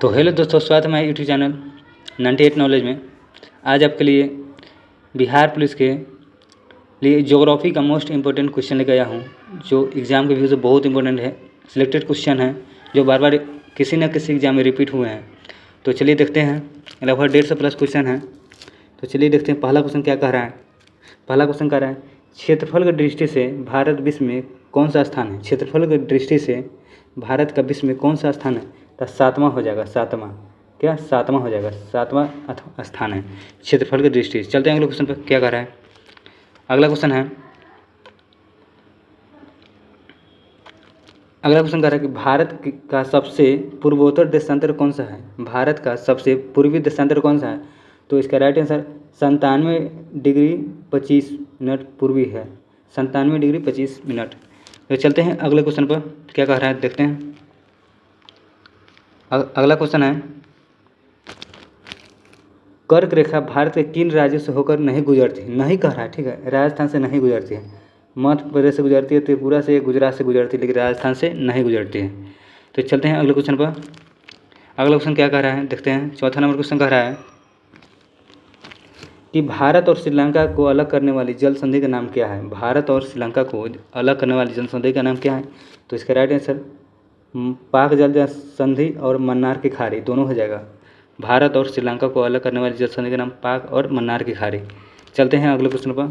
तो हेलो दोस्तों, स्वागत है हमारे यूट्यूब चैनल 98 नॉलेज में। आज आपके लिए बिहार पुलिस के लिए ज्योग्राफी का मोस्ट इम्पोर्टेंट क्वेश्चन लेकर आया हूँ, जो एग्ज़ाम के व्यू से बहुत इंपॉर्टेंट है। सिलेक्टेड क्वेश्चन है जो बार बार किसी न किसी एग्जाम में रिपीट हुए हैं। तो चलिए देखते हैं, लगभग 150 प्लस क्वेश्चन हैं। तो चलिए देखते हैं पहला क्वेश्चन क्या कह रहा है। पहला क्वेश्चन कह रहा है, क्षेत्रफल की दृष्टि से भारत विश्व में कौन सा स्थान है। क्षेत्रफल की दृष्टि से भारत का विश्व में कौन सा स्थान है। तो 7वां हो जाएगा, 7वां। क्या 7वां हो जाएगा, 7वां स्थान है क्षेत्रफल की दृष्टि से। चलते हैं अगले क्वेश्चन पर, क्या कह रहा है। अगला क्वेश्चन कह रहा है कि भारत का सबसे पूर्वोत्तर देशांतर कौन सा है। भारत का सबसे पूर्वी देशांतर कौन सा है। तो इसका राइट आंसर 97 डिग्री 25 मिनट पूर्वी है। 97 डिग्री 25 मिनट। तो चलते हैं अगले क्वेश्चन पर, क्या कह रहा है देखते हैं। अगला क्वेश्चन है, कर्क रेखा भारत के किन राज्यों से होकर नहीं गुजरती। नहीं कह रहा है, ठीक है, राजस्थान से नहीं गुजरती है। मध्य प्रदेश से गुजरती है, त्रिपुरा से, गुजरात से गुजरती है, लेकिन राजस्थान से नहीं गुजरती है। तो चलते हैं अगले क्वेश्चन पर। अगला क्वेश्चन क्या कह रहा है देखते हैं। चौथा नंबर क्वेश्चन कह रहा है कि भारत और श्रीलंका को अलग करने वाली जल संधि का नाम क्या है। भारत और श्रीलंका को अलग करने वाली जल संधि का नाम क्या है। तो इसका राइट आंसर पाक जल संधि और मन्नार की खाड़ी दोनों हो जाएगा। भारत और श्रीलंका को अलग करने वाली जल संधि का नाम पाक और मन्नार की खाड़ी। चलते हैं अगले क्वेश्चन पर।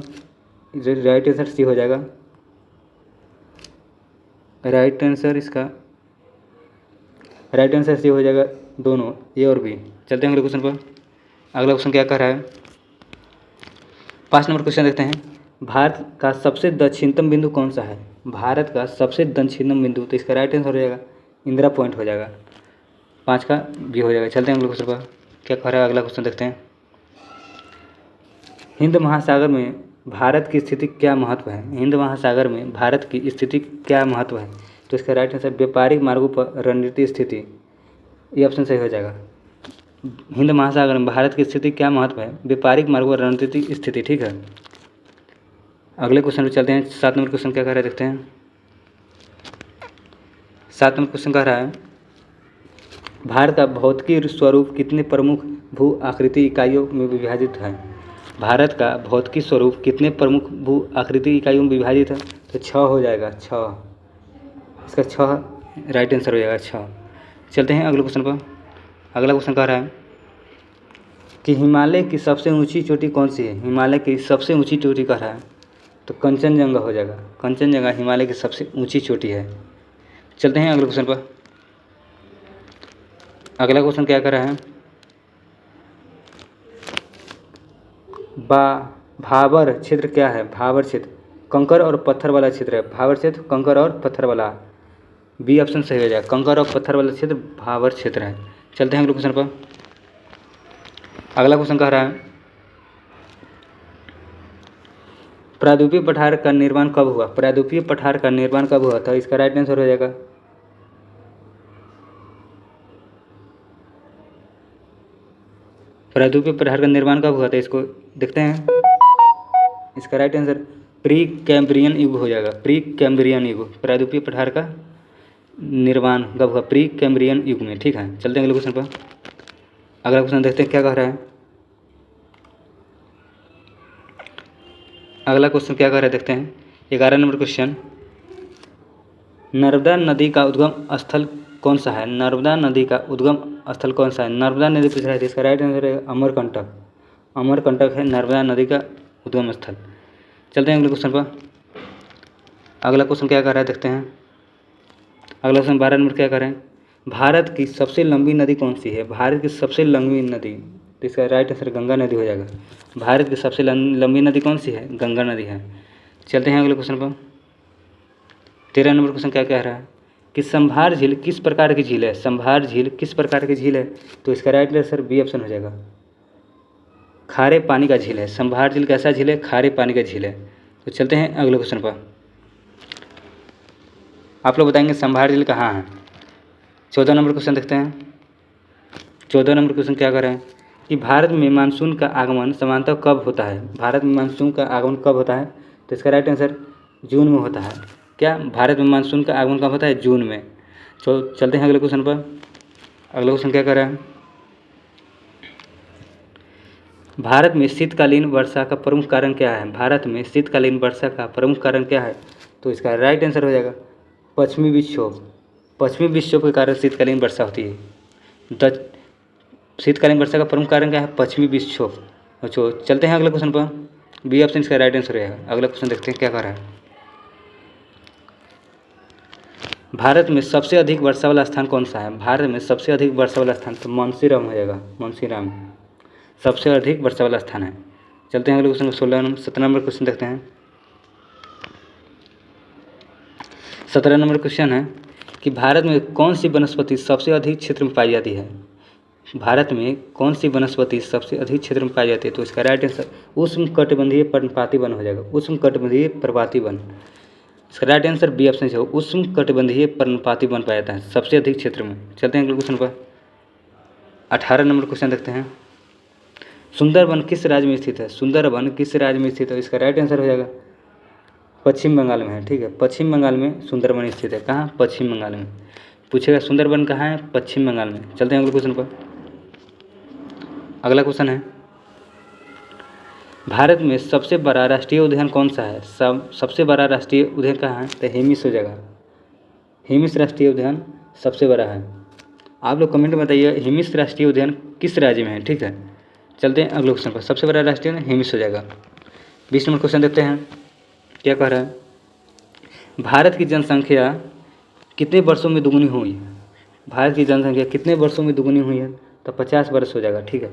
राइट आंसर सी हो जाएगा। राइट आंसर सी हो जाएगा, दोनों ए और बी। चलते हैं अगले क्वेश्चन पर। अगला क्वेश्चन क्या कह रहा है। 5 नंबर क्वेश्चन देखते हैं। भारत का सबसे दक्षिणतम बिंदु कौन सा है। भारत का सबसे दक्षिणतम बिंदु, तो इसका राइट आंसर हो जाएगा इंदिरा पॉइंट हो जाएगा। 5 का भी हो जाएगा। चलते हैं अगले क्वेश्चन पर, क्या कह रहा है। अगला क्वेश्चन देखते हैं। हिंद महासागर में भारत की स्थिति क्या महत्व है। हिंद महासागर में भारत की स्थिति क्या महत्व है। तो इसका राइट आंसर व्यापारिक मार्गों पर रणनीति स्थिति, ये ऑप्शन सही हो जाएगा। हिंद महासागर में भारत की स्थिति क्या महत्व है, व्यापारिक मार्गों पर रणनीतिक स्थिति, ठीक है। अगले क्वेश्चन पर चलते हैं। 7 नंबर क्वेश्चन क्या कह रहा है देखते हैं। 7 नंबर क्वेश्चन कह रहा है, भारत का भौतिकी स्वरूप कितने प्रमुख भू आकृति इकाइयों में विभाजित है। भारत का भौतिकी स्वरूप कितने प्रमुख भू आकृति इकाइयों में विभाजित है। तो 6 हो जाएगा, 6। इसका 6 राइट आंसर हो जाएगा, 6। चलते हैं अगले क्वेश्चन पर। अगला क्वेश्चन कह रहा है कि हिमालय की सबसे ऊंची चोटी कौन सी है। हिमालय की सबसे ऊंची चोटी कह रहा है, तो कंचनजंगा हो जाएगा। कंचनजंगा हिमालय की सबसे ऊंची चोटी है। चलते हैं अगले क्वेश्चन पर। अगला क्वेश्चन क्या कर रहा है। भाबर क्षेत्र क्या है। भाबर क्षेत्र कंकर और पत्थर वाला क्षेत्र है। भाबर क्षेत्र कंकर और पत्थर वाला, बी ऑप्शन सही हो जाएगा। कंकर और पत्थर वाला क्षेत्र भाबर क्षेत्र है। चलते हैं अगले क्वेश्चन पर। अगला क्वेश्चन कह रहा है, प्रायद्वीपीय पठार का निर्माण कब हुआ। प्रायद्वीपीय पठार का निर्माण कब हुआ था। इसका राइट आंसर हो जाएगा प्रायद्वीपीय पठार का निर्माण कब हुआ था, इसको देखते हैं। इसका राइट आंसर प्री कैम्ब्रियन युग हो जाएगा। प्री कैम्ब्रियन युग, प्रायद्वीपीय पठार का निर्माण कब हुआ, प्री कैम्ब्रियन युग में, ठीक है। चलते हैं अगले क्वेश्चन पर। अगला क्वेश्चन देखते हैं क्या कह रहा है। अगला क्वेश्चन क्या कह रहा है देखते हैं। 11 नंबर क्वेश्चन, नर्मदा नदी का उद्गम स्थल कौन सा है। नर्मदा नदी का उद्गम स्थल कौन सा है। नर्मदा नदी पूछ रहा है, इसका राइट आंसर है अमरकंटक। अमरकंटक है नर्मदा नदी का उद्गम स्थल। चलते हैं अगले क्वेश्चन पर। अगला क्वेश्चन क्या कर रहा है देखते हैं। अगला क्वेश्चन 12 नंबर क्या कर रहे हैं। भारत की सबसे लंबी नदी कौन सी है। भारत की सबसे लंबी नदी, तो इसका राइट आंसर गंगा नदी हो जाएगा। भारत की सबसे लंबी नदी कौन सी है, गंगा नदी है। चलते हैं अगले क्वेश्चन पर। 13 नंबर क्वेश्चन क्या कह रहा है कि संभार झील किस प्रकार की झील है। संभार झील किस प्रकार की झील है। तो इसका राइट आंसर बी ऑप्शन हो जाएगा, खारे पानी का झील है। संभार झील कैसा झील है, खारे पानी का झील है। तो चलते हैं अगले क्वेश्चन पर। आप लोग बताएंगे संभार झील कहाँ है। 14 नंबर क्वेश्चन देखते हैं। 14 नंबर क्वेश्चन क्या कर रहे हैं कि भारत में मानसून का आगमन सामान्यतः कब होता है। भारत में मानसून का आगमन कब होता है। तो इसका राइट आंसर जून में होता है। क्या भारत में मानसून का आगमन कब होता है, जून में। चलते हैं अगले क्वेश्चन पर। अगला क्वेश्चन क्या कर रहा है, भारत में शीतकालीन वर्षा का प्रमुख कारण क्या है। भारत में शीतकालीन वर्षा का प्रमुख कारण क्या है, तो इसका राइट आंसर हो जाएगा पश्चिमी विक्षोभ। पश्चिमी विक्षोभ के कारण शीतकालीन वर्षा होती है। शीतकालीन वर्षा का प्रमुख कारण क्या है, पश्चिमी विक्षोभ। अच्छा, चलते हैं अगले क्वेश्चन पर। बी ऑप्शन इसका राइट आंसर रहेगा। अगला क्वेश्चन देखते हैं क्या कर रहा है, भारत में सबसे अधिक वर्षा वाला स्थान कौन सा है। भारत में सबसे अधिक वर्षा वाला स्थान तो मानसीराम हो जाएगा। मानसीराम सबसे अधिक वर्षा वाला स्थान है। चलते हैं अगले क्वेश्चन 17 नंबर क्वेश्चन देखते हैं। 17 नंबर क्वेश्चन है कि भारत में कौन सी वनस्पति सबसे अधिक क्षेत्र में पाई जाती है। भारत में कौन सी वनस्पति सबसे अधिक क्षेत्र में पाई जाती है, तो इसका राइट आंसर उष्णकटिबंधीय पर्णपाती वन हो जाएगा। उष्णकटिबंधीय पर्णपाती वन, इसका राइट आंसर बी ऑप्शन से हो, उष्णकटिबंधीय पर्णपाती वन पाया जाता है सबसे अधिक क्षेत्र में। चलते हैं अगले क्वेश्चन पर। 18 नंबर क्वेश्चन देखते हैं, सुंदरवन किस राज्य में स्थित है। सुंदरवन किस राज्य में स्थित है, इसका राइट आंसर हो जाएगा पश्चिम बंगाल में है। ठीक है, पश्चिम बंगाल में सुंदरवन स्थित है। कहाँ, पश्चिम बंगाल में। पूछेगा सुंदरवन कहाँ है, पश्चिम बंगाल में। चलते हैं अगले क्वेश्चन पर। अगला क्वेश्चन है, भारत में सबसे बड़ा राष्ट्रीय उद्यान कौन सा है। सबसे बड़ा राष्ट्रीय उद्यान कहाँ है, तो हिमिस हो जाएगा। हिमिस राष्ट्रीय उद्यान सबसे बड़ा है। आप लोग कमेंट में बताइए हिमिस राष्ट्रीय उद्यान किस राज्य में है। ठीक है, चलते हैं अगले क्वेश्चन पर। सबसे बड़ा राष्ट्रीय उद्यान हिमिस हो जाएगा। 20 नंबर क्वेश्चन देखते हैं क्या कह रहा है, भारत की जनसंख्या कितने वर्षों में दुगुनी हुई है। भारत की जनसंख्या कितने वर्षों में दुगुनी हुई है, तो 50 वर्ष हो जाएगा। ठीक है,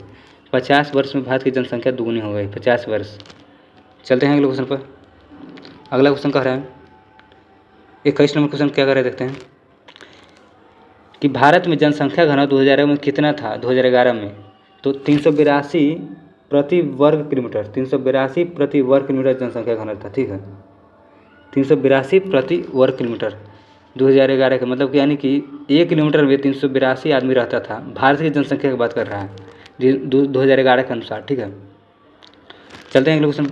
50 वर्ष में भारत की जनसंख्या दुगुनी हो गई, 50 वर्ष। चलते हैं अगले क्वेश्चन पर। अगला क्वेश्चन कह रहा है 21 नंबर क्वेश्चन क्या कर रहे हैं देखते हैं कि भारत में जनसंख्या घनत्व 2011 में कितना था। 2011 में तो 382 प्रति वर्ग किलोमीटर, 382 प्रति वर्ग किलोमीटर जनसंख्या घनत्व था। ठीक है, 382 प्रति वर्ग किलोमीटर 2011 का मतलब कि यानी कि 1 किलोमीटर में 382 आदमी रहता था। भारत की जनसंख्या की बात कर रहा है 2011 के अनुसार। ठीक है, चलते हैं अगले क्वेश्चन।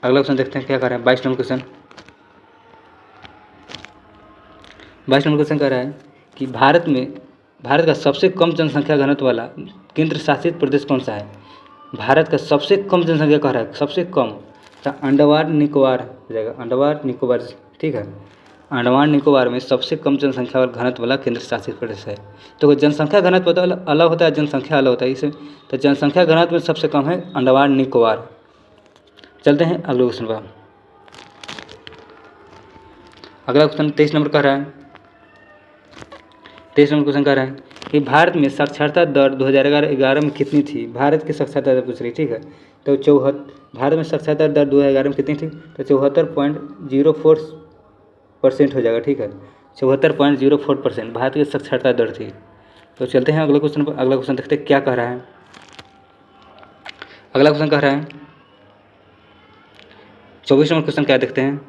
अगला क्वेश्चन देखते हैं क्या कर रहा है 22 नंबर क्वेश्चन। 22 नंबर क्वेश्चन कह रहा है कि भारत का सबसे कम जनसंख्या घनत्व वाला केंद्र शासित प्रदेश कौन सा है। भारत का सबसे कम जनसंख्या कह रहा है, सबसे कम, तो अंडमान निकोबार हो जाएगा। अंडमान निकोबार। ठीक है, अंडमान निकोबार में सबसे कम जनसंख्या और घनत्व वाला केंद्र शासित प्रदेश है। तो जनसंख्या घनत्व तो अलग होता है, जनसंख्या अलग होता है इसे, तो जनसंख्या घनत्व में सबसे कम है अंडमान निकोबार। चलते हैं अगले क्वेश्चन पर। अगला क्वेश्चन 23 नंबर कह रहा है, 23 नंबर क्वेश्चन कह रहा है कि भारत में साक्षरता दर 2011 में कितनी थी। भारत की साक्षरता दर पूछ रही। ठीक है, तो भारत में साक्षरता दर 2011 में कितनी थी, तो 74.04% हो जाएगा। ठीक है, 74.04% भारत की साक्षरता दर थी। तो चलते हैं अगले क्वेश्चन पर। अगला क्वेश्चन देखते हैं क्या कह रहा है। अगला क्वेश्चन कह रहा है 24 नंबर क्वेश्चन क्या देखते हैं,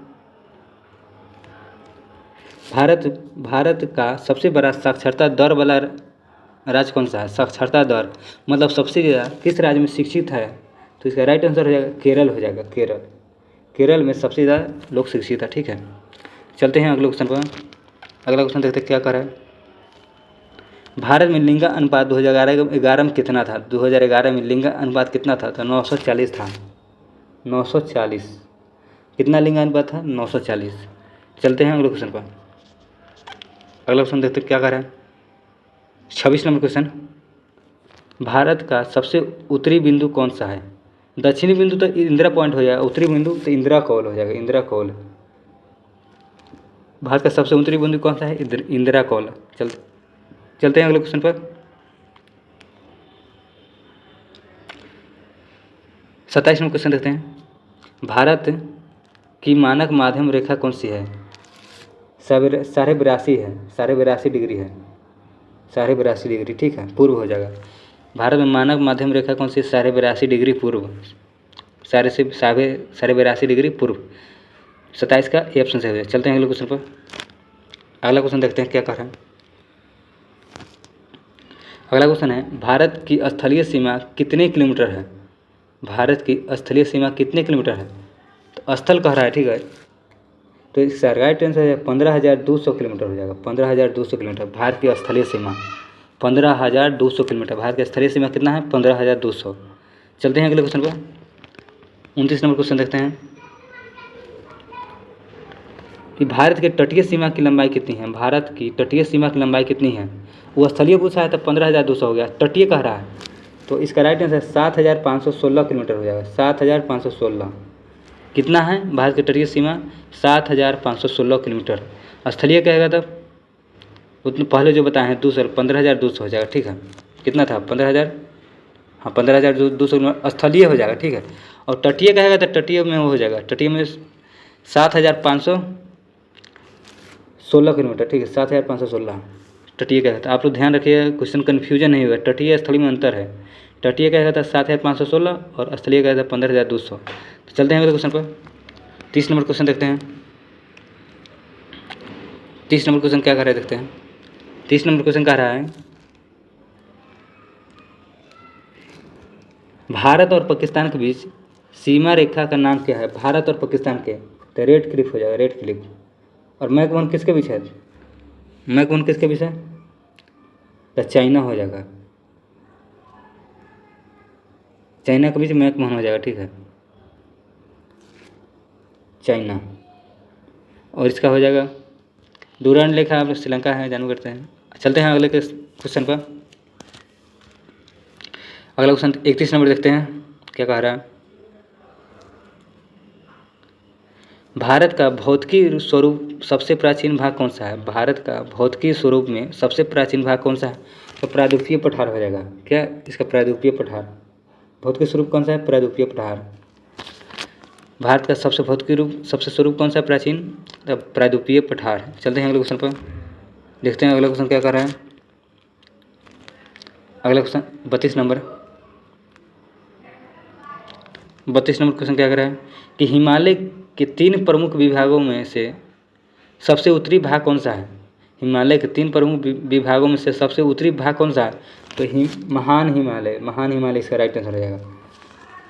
भारत का सबसे बड़ा साक्षरता दर वाला राज्य कौन सा है। साक्षरता दर मतलब सबसे ज़्यादा किस राज्य में शिक्षित है, तो इसका राइट आंसर हो जाएगा केरल हो जाएगा। केरल में सबसे ज़्यादा लोग शिक्षित है। ठीक है, चलते हैं अगले क्वेश्चन पर। अगला क्वेश्चन देखते हैं क्या कर रहा है, भारत में लिंग अनुपात 2011 में कितना था। 2011 में लिंग अनुपात कितना था, तो 940 था। 940 कितना लिंग अनुपात था, 940। चलते हैं अगले क्वेश्चन पर। अगला क्वेश्चन देखते हैं क्या कर रहा है 26 नंबर क्वेश्चन, भारत का सबसे उत्तरी बिंदु कौन सा है। दक्षिणी बिंदु तो इंदिरा पॉइंट हो जाएगा, उत्तरी बिंदु तो इंदिरा कौल हो जाएगा। इंदिरा कौल, भारत का सबसे उत्तरी बिंदु कौन सा है, इंदिरा कौल। चलते हैं अगले क्वेश्चन पर। 27 नंबर क्वेश्चन देखते हैं, भारत की मानक माध्यम रेखा कौन सी है। 82 है, 82 डिग्री है, 82 डिग्री। ठीक है, पूर्व हो जाएगा। भारत में मानक माध्यम रेखा कौन सी, 82 डिग्री पूर्व, 82 डिग्री पूर्व। 27 का ए ऑप्शन से हो जाएगा। चलते हैं अगले क्वेश्चन पर। अगला क्वेश्चन देखते हैं क्या कर रहा है। अगला क्वेश्चन है, भारत की स्थलीय सीमा कितने किलोमीटर है। भारत की स्थलीय सीमा कितने किलोमीटर है, तो स्थल कह रहा है। ठीक है, तो इसका राइट आंसर है 15,200 किलोमीटर हो जाएगा। 15,200 किलोमीटर भारत की स्थलीय सीमा, 15,200 किलोमीटर भारत की स्थलीय सीमा कितना है? 15,200। चलते हैं अगले क्वेश्चन पर। 29 नंबर क्वेश्चन देखते हैं कि भारत के तटीय सीमा की लंबाई कितनी है? भारत की तटीय सीमा की लंबाई कितनी है? वो स्थलीय पूछा है तो 15,200 हो गया, तटीय कह रहा है तो इसका राइट आंसर 7,516 किलोमीटर हो जाएगा। 7,516 कितना है भारत की तटीय सीमा? 7,516 किलोमीटर। स्थलीय कहेगा तब उतने पहले जो बताए हैं 200, 15,200 हो जाएगा। ठीक है, कितना था? 15,000, हाँ 15,200 स्थलीय हो जाएगा। ठीक है, और तटीय कहेगा तो तटीय में वो हो जाएगा, तटीय में 7,516 किलोमीटर। ठीक है, 7,516 तटीय कहेगा था। आप लोग ध्यान रखिए, क्वेश्चन कन्फ्यूजन नहीं होगा, तटीय स्थलीय में अंतर है। तटीय कहेगा था 7,516 और स्थलीय कहेगा था 15,200। तो चलते हैं अगले क्वेश्चन पर। 30 नंबर क्वेश्चन देखते हैं। 30 नंबर क्वेश्चन क्या कह रहा है देखते हैं। 30 नंबर क्वेश्चन कह रहा है भारत और पाकिस्तान के बीच सीमा रेखा का नाम क्या है? भारत और पाकिस्तान के, तो रेड क्लिफ हो जाएगा, रेड क्लिफ। और मैक वन किसके बीच है? मैक वन किसके बीच है? तो चाइना हो जाएगा, चाइना के बीच मैक वन हो जाएगा। ठीक है, चाइना। और इसका हो जाएगा डूरांड लेखा, आप श्रीलंका है, जानू करते हैं। चलते हैं अगले क्वेश्चन पर। अगला क्वेश्चन 31 नंबर देखते हैं क्या कह रहा है। भारत का भौतिकी स्वरूप सबसे प्राचीन भाग कौन सा है? भारत का भौतिकी स्वरूप में सबसे प्राचीन भाग कौन सा है? तो प्रायद्वीपीय पठार हो जाएगा। क्या इसका? प्रायद्वीपीय पठार। भौतिकी स्वरूप कौन सा है? प्रायद्वीपीय पठार। भारत का सबसे भौतिकी रूप, सबसे स्वरूप कौन सा है प्राचीन? तो प्रायद्वीपीय पठार। चलते हैं अगले क्वेश्चन पर, देखते हैं अगला क्वेश्चन क्या कर रहा है। अगला क्वेश्चन 32 नंबर। 32 नंबर क्वेश्चन क्या कर रहा है कि हिमालय के 3 प्रमुख विभागों में से सबसे उत्तरी भाग कौन सा है? हिमालय के 3 प्रमुख विभागों में से सबसे उत्तरी भाग कौन सा है? तो महान हिमालय, महान हिमालय इसका राइट आंसर हो जाएगा।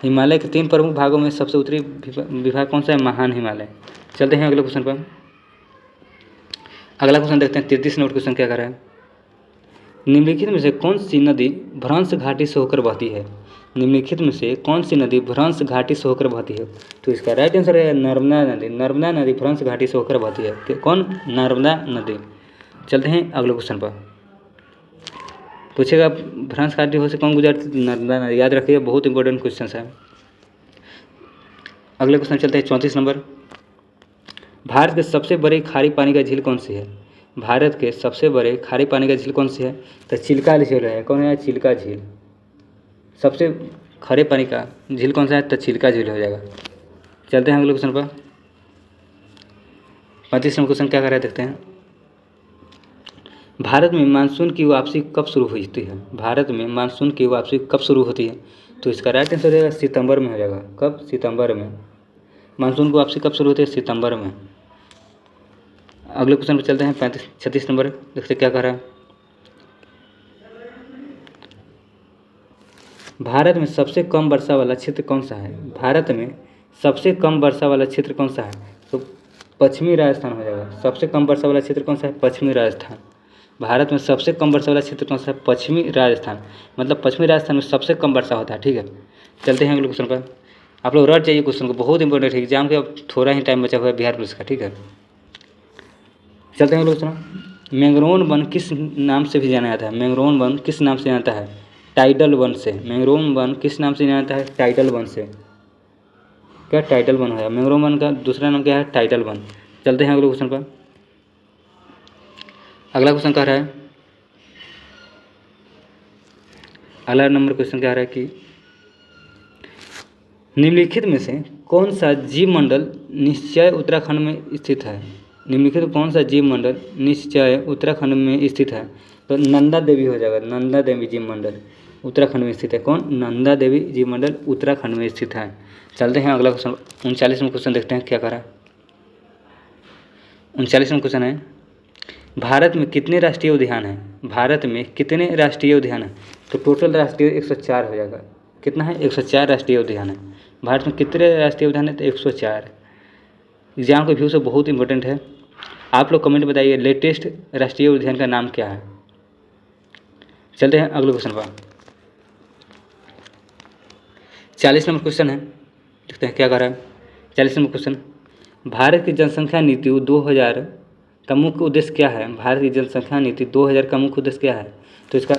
हिमालय के 3 प्रमुख भागों में सबसे उत्तरी विभाग कौन सा है? महान हिमालय। चलते हैं अगले क्वेश्चन पर। अगला क्वेश्चन देखते हैं 33 नंबर क्वेश्चन क्या कर रहा है। निम्नलिखित में से कौन सी नदी भ्रंश घाटी से होकर बहती है? निम्नलिखित में से कौन सी नदी भ्रंश घाटी से होकर बहती है? तो इसका राइट आंसर है नर्मदा नदी। नर्मदा नदी भ्रंश घाटी से होकर बहती है। कौन? नर्मदा नदी। चलते हैं अगले क्वेश्चन पर। पूछेगा भ्रंश घाटी हो से कौन गुजरती? नर्मदा नदी। याद रखिए, बहुत इंपॉर्टेंट क्वेश्चन है। अगले क्वेश्चन चलते हैं 34 नंबर। भारत के सबसे बड़े खारी पानी का झील कौन सी है? भारत के सबसे बड़े खारी पानी का झील कौन सी है? तो चिल्का झील है। कौन है? चिल्का झील। सबसे खारे पानी का झील कौन सा है? तो चिल्का झील हो जाएगा। चलते हैं अगले क्वेश्चन पर। 35 नंबर क्वेश्चन क्या कर रहे हैं देखते हैं। भारत में मानसून की वापसी कब शुरू होती है? भारत में मानसून की वापसी कब शुरू होती है? तो इसका राइट आंसर हो जाएगा सितंबर में हो जाएगा। कब? सितंबर में। मानसून की वापसी कब शुरू होती है? सितंबर में। अगले क्वेश्चन पर चलते हैं 36 नंबर, देखते क्या कह रहा है। भारत में सबसे कम वर्षा वाला क्षेत्र कौन सा है? भारत में सबसे कम वर्षा वाला क्षेत्र कौन सा है? तो पश्चिमी राजस्थान हो जाएगा। सबसे कम वर्षा वाला क्षेत्र कौन सा है? पश्चिमी राजस्थान। भारत में सबसे कम वर्षा वाला क्षेत्र कौन सा है? पश्चिमी राजस्थान। मतलब पश्चिमी राजस्थान में सबसे कम वर्षा होता है। ठीक है, चलते हैं अगले क्वेश्चन पर। आप लोग रट जाइए क्वेश्चन को, बहुत इंपॉर्टेंट है एग्जाम के। अब थोड़ा ही टाइम बचा हुआ है बिहार पुलिस का। ठीक है, चलते हैं अगले क्वेश्चन। मैंग्रोव वन किस नाम से भी जाना जाता है? मैंग्रोव वन किस नाम से जाता है? टाइडल वन से। मैंग्रोव वन किस नाम से जाना जाता है? टाइडल वन से। क्या? टाइडल वन है। मैंग्रोव वन का दूसरा नाम क्या है? Tidal one. चलते हैं अगले क्वेश्चन पर। अगला क्वेश्चन कह रहा है, अगला नंबर क्वेश्चन क्या रहा है कि निम्नलिखित में से कौन सा जीव मंडल निश्चय उत्तराखंड में स्थित है? निम्नलिखित कौन सा जीव मंडल निश्चय उत्तराखंड में स्थित है? तो नंदा देवी हो जाएगा। नंदा देवी जीव मंडल उत्तराखंड में स्थित है। कौन? नंदा देवी जीव मंडल उत्तराखंड में स्थित है। चलते हैं अगला क्वेश्चन 39वां क्वेश्चन देखते हैं क्या कह रहा है। 39वां क्वेश्चन है, भारत में कितने राष्ट्रीय उद्यान हैं? भारत में कितने राष्ट्रीय उद्यान हैं? तो टोटल राष्ट्रीय 104 हो जाएगा। कितना है? 104 राष्ट्रीय उद्यान है। भारत में कितने राष्ट्रीय उद्यान है? तो 104। एग्जाम के व्यू से बहुत इंपॉर्टेंट है। आप लोग कमेंट बताइए लेटेस्ट राष्ट्रीय उद्यान का नाम क्या है। चलते हैं अगले क्वेश्चन पर। 40 नंबर क्वेश्चन है, देखते हैं क्या कर रहा है। 40 नंबर क्वेश्चन, भारत की जनसंख्या नीति 2000 का मुख्य उद्देश्य क्या है। भारत की जनसंख्या नीति 2000 का मुख्य उद्देश्य क्या है। तो इसका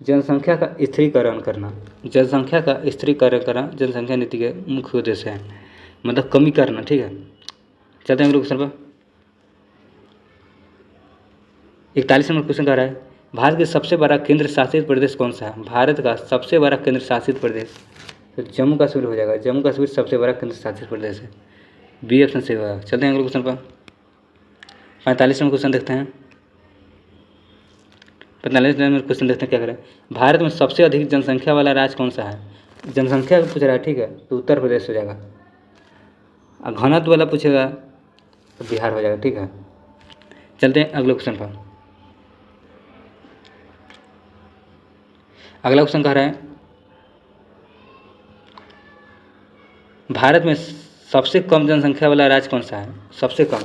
जनसंख्या का स्थिरीकरण करना, जनसंख्या का स्थिरीकरण करना जनसंख्या नीति के मुख्य उद्देश्य है, मतलब कमी करना। ठीक है, चलते हैं अगले क्वेश्चन पर। 41 नंबर क्वेश्चन कह रहा है, भारत के सबसे बड़ा केंद्र शासित प्रदेश कौन सा है। भारत का सबसे बड़ा केंद्र शासित प्रदेश तो जम्मू कश्मीर हो जाएगा। जम्मू कश्मीर सबसे बड़ा केंद्र शासित प्रदेश है, बी ऑप्शन सही होगा। चलते हैं अगले क्वेश्चन पर। 45 नंबर क्वेश्चन देखते हैं। 45 नंबर क्वेश्चन देखते हैं क्या करें। भारत में सबसे अधिक जनसंख्या वाला राज्य कौन सा है। जनसंख्या पूछ रहा है, ठीक है, तो उत्तर प्रदेश हो जाएगा। और घनत्व वाला पूछेगा तो बिहार हो जाएगा। ठीक है, चलते हैं अगले क्वेश्चन पर। अगला क्वेश्चन कह रहा है, भारत में सबसे कम जनसंख्या वाला राज्य कौन सा है। सबसे कम,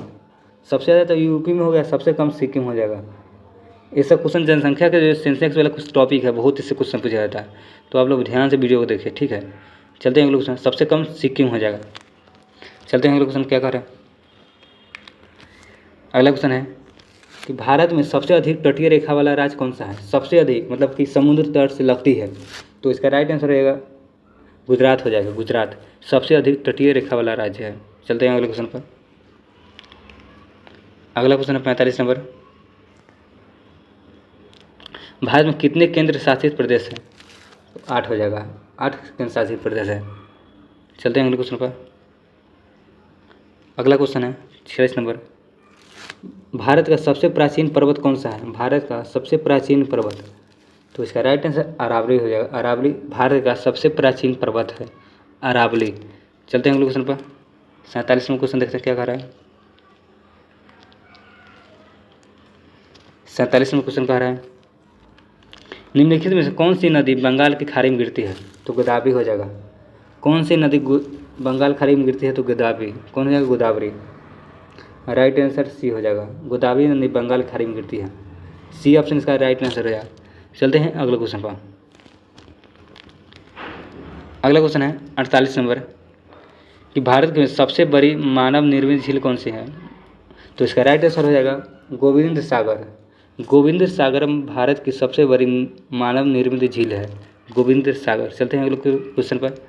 सबसे ज़्यादा तो यूपी में हो गया, सबसे कम सिक्किम हो जाएगा। ये सब क्वेश्चन जनसंख्या के जो सेंसेक्स वाला कुछ टॉपिक है, बहुत इससे क्वेश्चन पूछा जाता है, तो आप लोग ध्यान से वीडियो को देखिए। ठीक है, चलते हैं अगले क्वेश्चन। सबसे कम सिक्किम हो जाएगा। चलते हैं अगले क्वेश्चन क्या करें। अगला क्वेश्चन है कि भारत में सबसे अधिक तटीय रेखा वाला राज्य कौन सा है। सबसे अधिक मतलब कि समुद्र तट से लगती है, तो इसका राइट आंसर रहेगा गुजरात हो जाएगा। गुजरात सबसे अधिक तटीय रेखा वाला राज्य है। चलते हैं अगले क्वेश्चन पर। अगला क्वेश्चन है 45 नंबर, भारत में कितने केंद्र शासित प्रदेश हैं। तो 8 हो जाएगा, 8 केंद्र शासित प्रदेश है। चलते हैं अगले क्वेश्चन पर। अगला क्वेश्चन है 46 नंबर, भारत का सबसे प्राचीन पर्वत कौन सा है। भारत का सबसे प्राचीन पर्वत, तो इसका राइट आंसर अरावली हो जाएगा। अरावली भारत का सबसे प्राचीन पर्वत है, अरावली। चलते हैं अगले क्वेश्चन पर। 47 नंबर क्वेश्चन देखते हैं क्या कह रहा है। 47 नंबर क्वेश्चन कह रहा है, निम्नलिखित में से कौन सी नदी बंगाल की खाड़ी में गिरती है। तो गोदावरी हो जाएगा। कौन सी नदी बंगाल खाड़ी में गिरती है, तो गोदावरी। कौन हो जाएगा, गोदावरी। राइट आंसर सी हो जाएगा, गोदावरी नदी बंगाल खाड़ी में गिरती है। सी ऑप्शन इसका राइट आंसर हो जाएगा। चलते हैं अगले क्वेश्चन पर। अगला क्वेश्चन है 48 नंबर, कि भारत में सबसे बड़ी मानव निर्मित झील कौन सी है। तो इसका राइट आंसर हो जाएगा गोविंद सागर। गोविंद सागर भारत की सबसे बड़ी मानव निर्मित झील है, गोविंद सागर। चलते हैं अगले क्वेश्चन पर।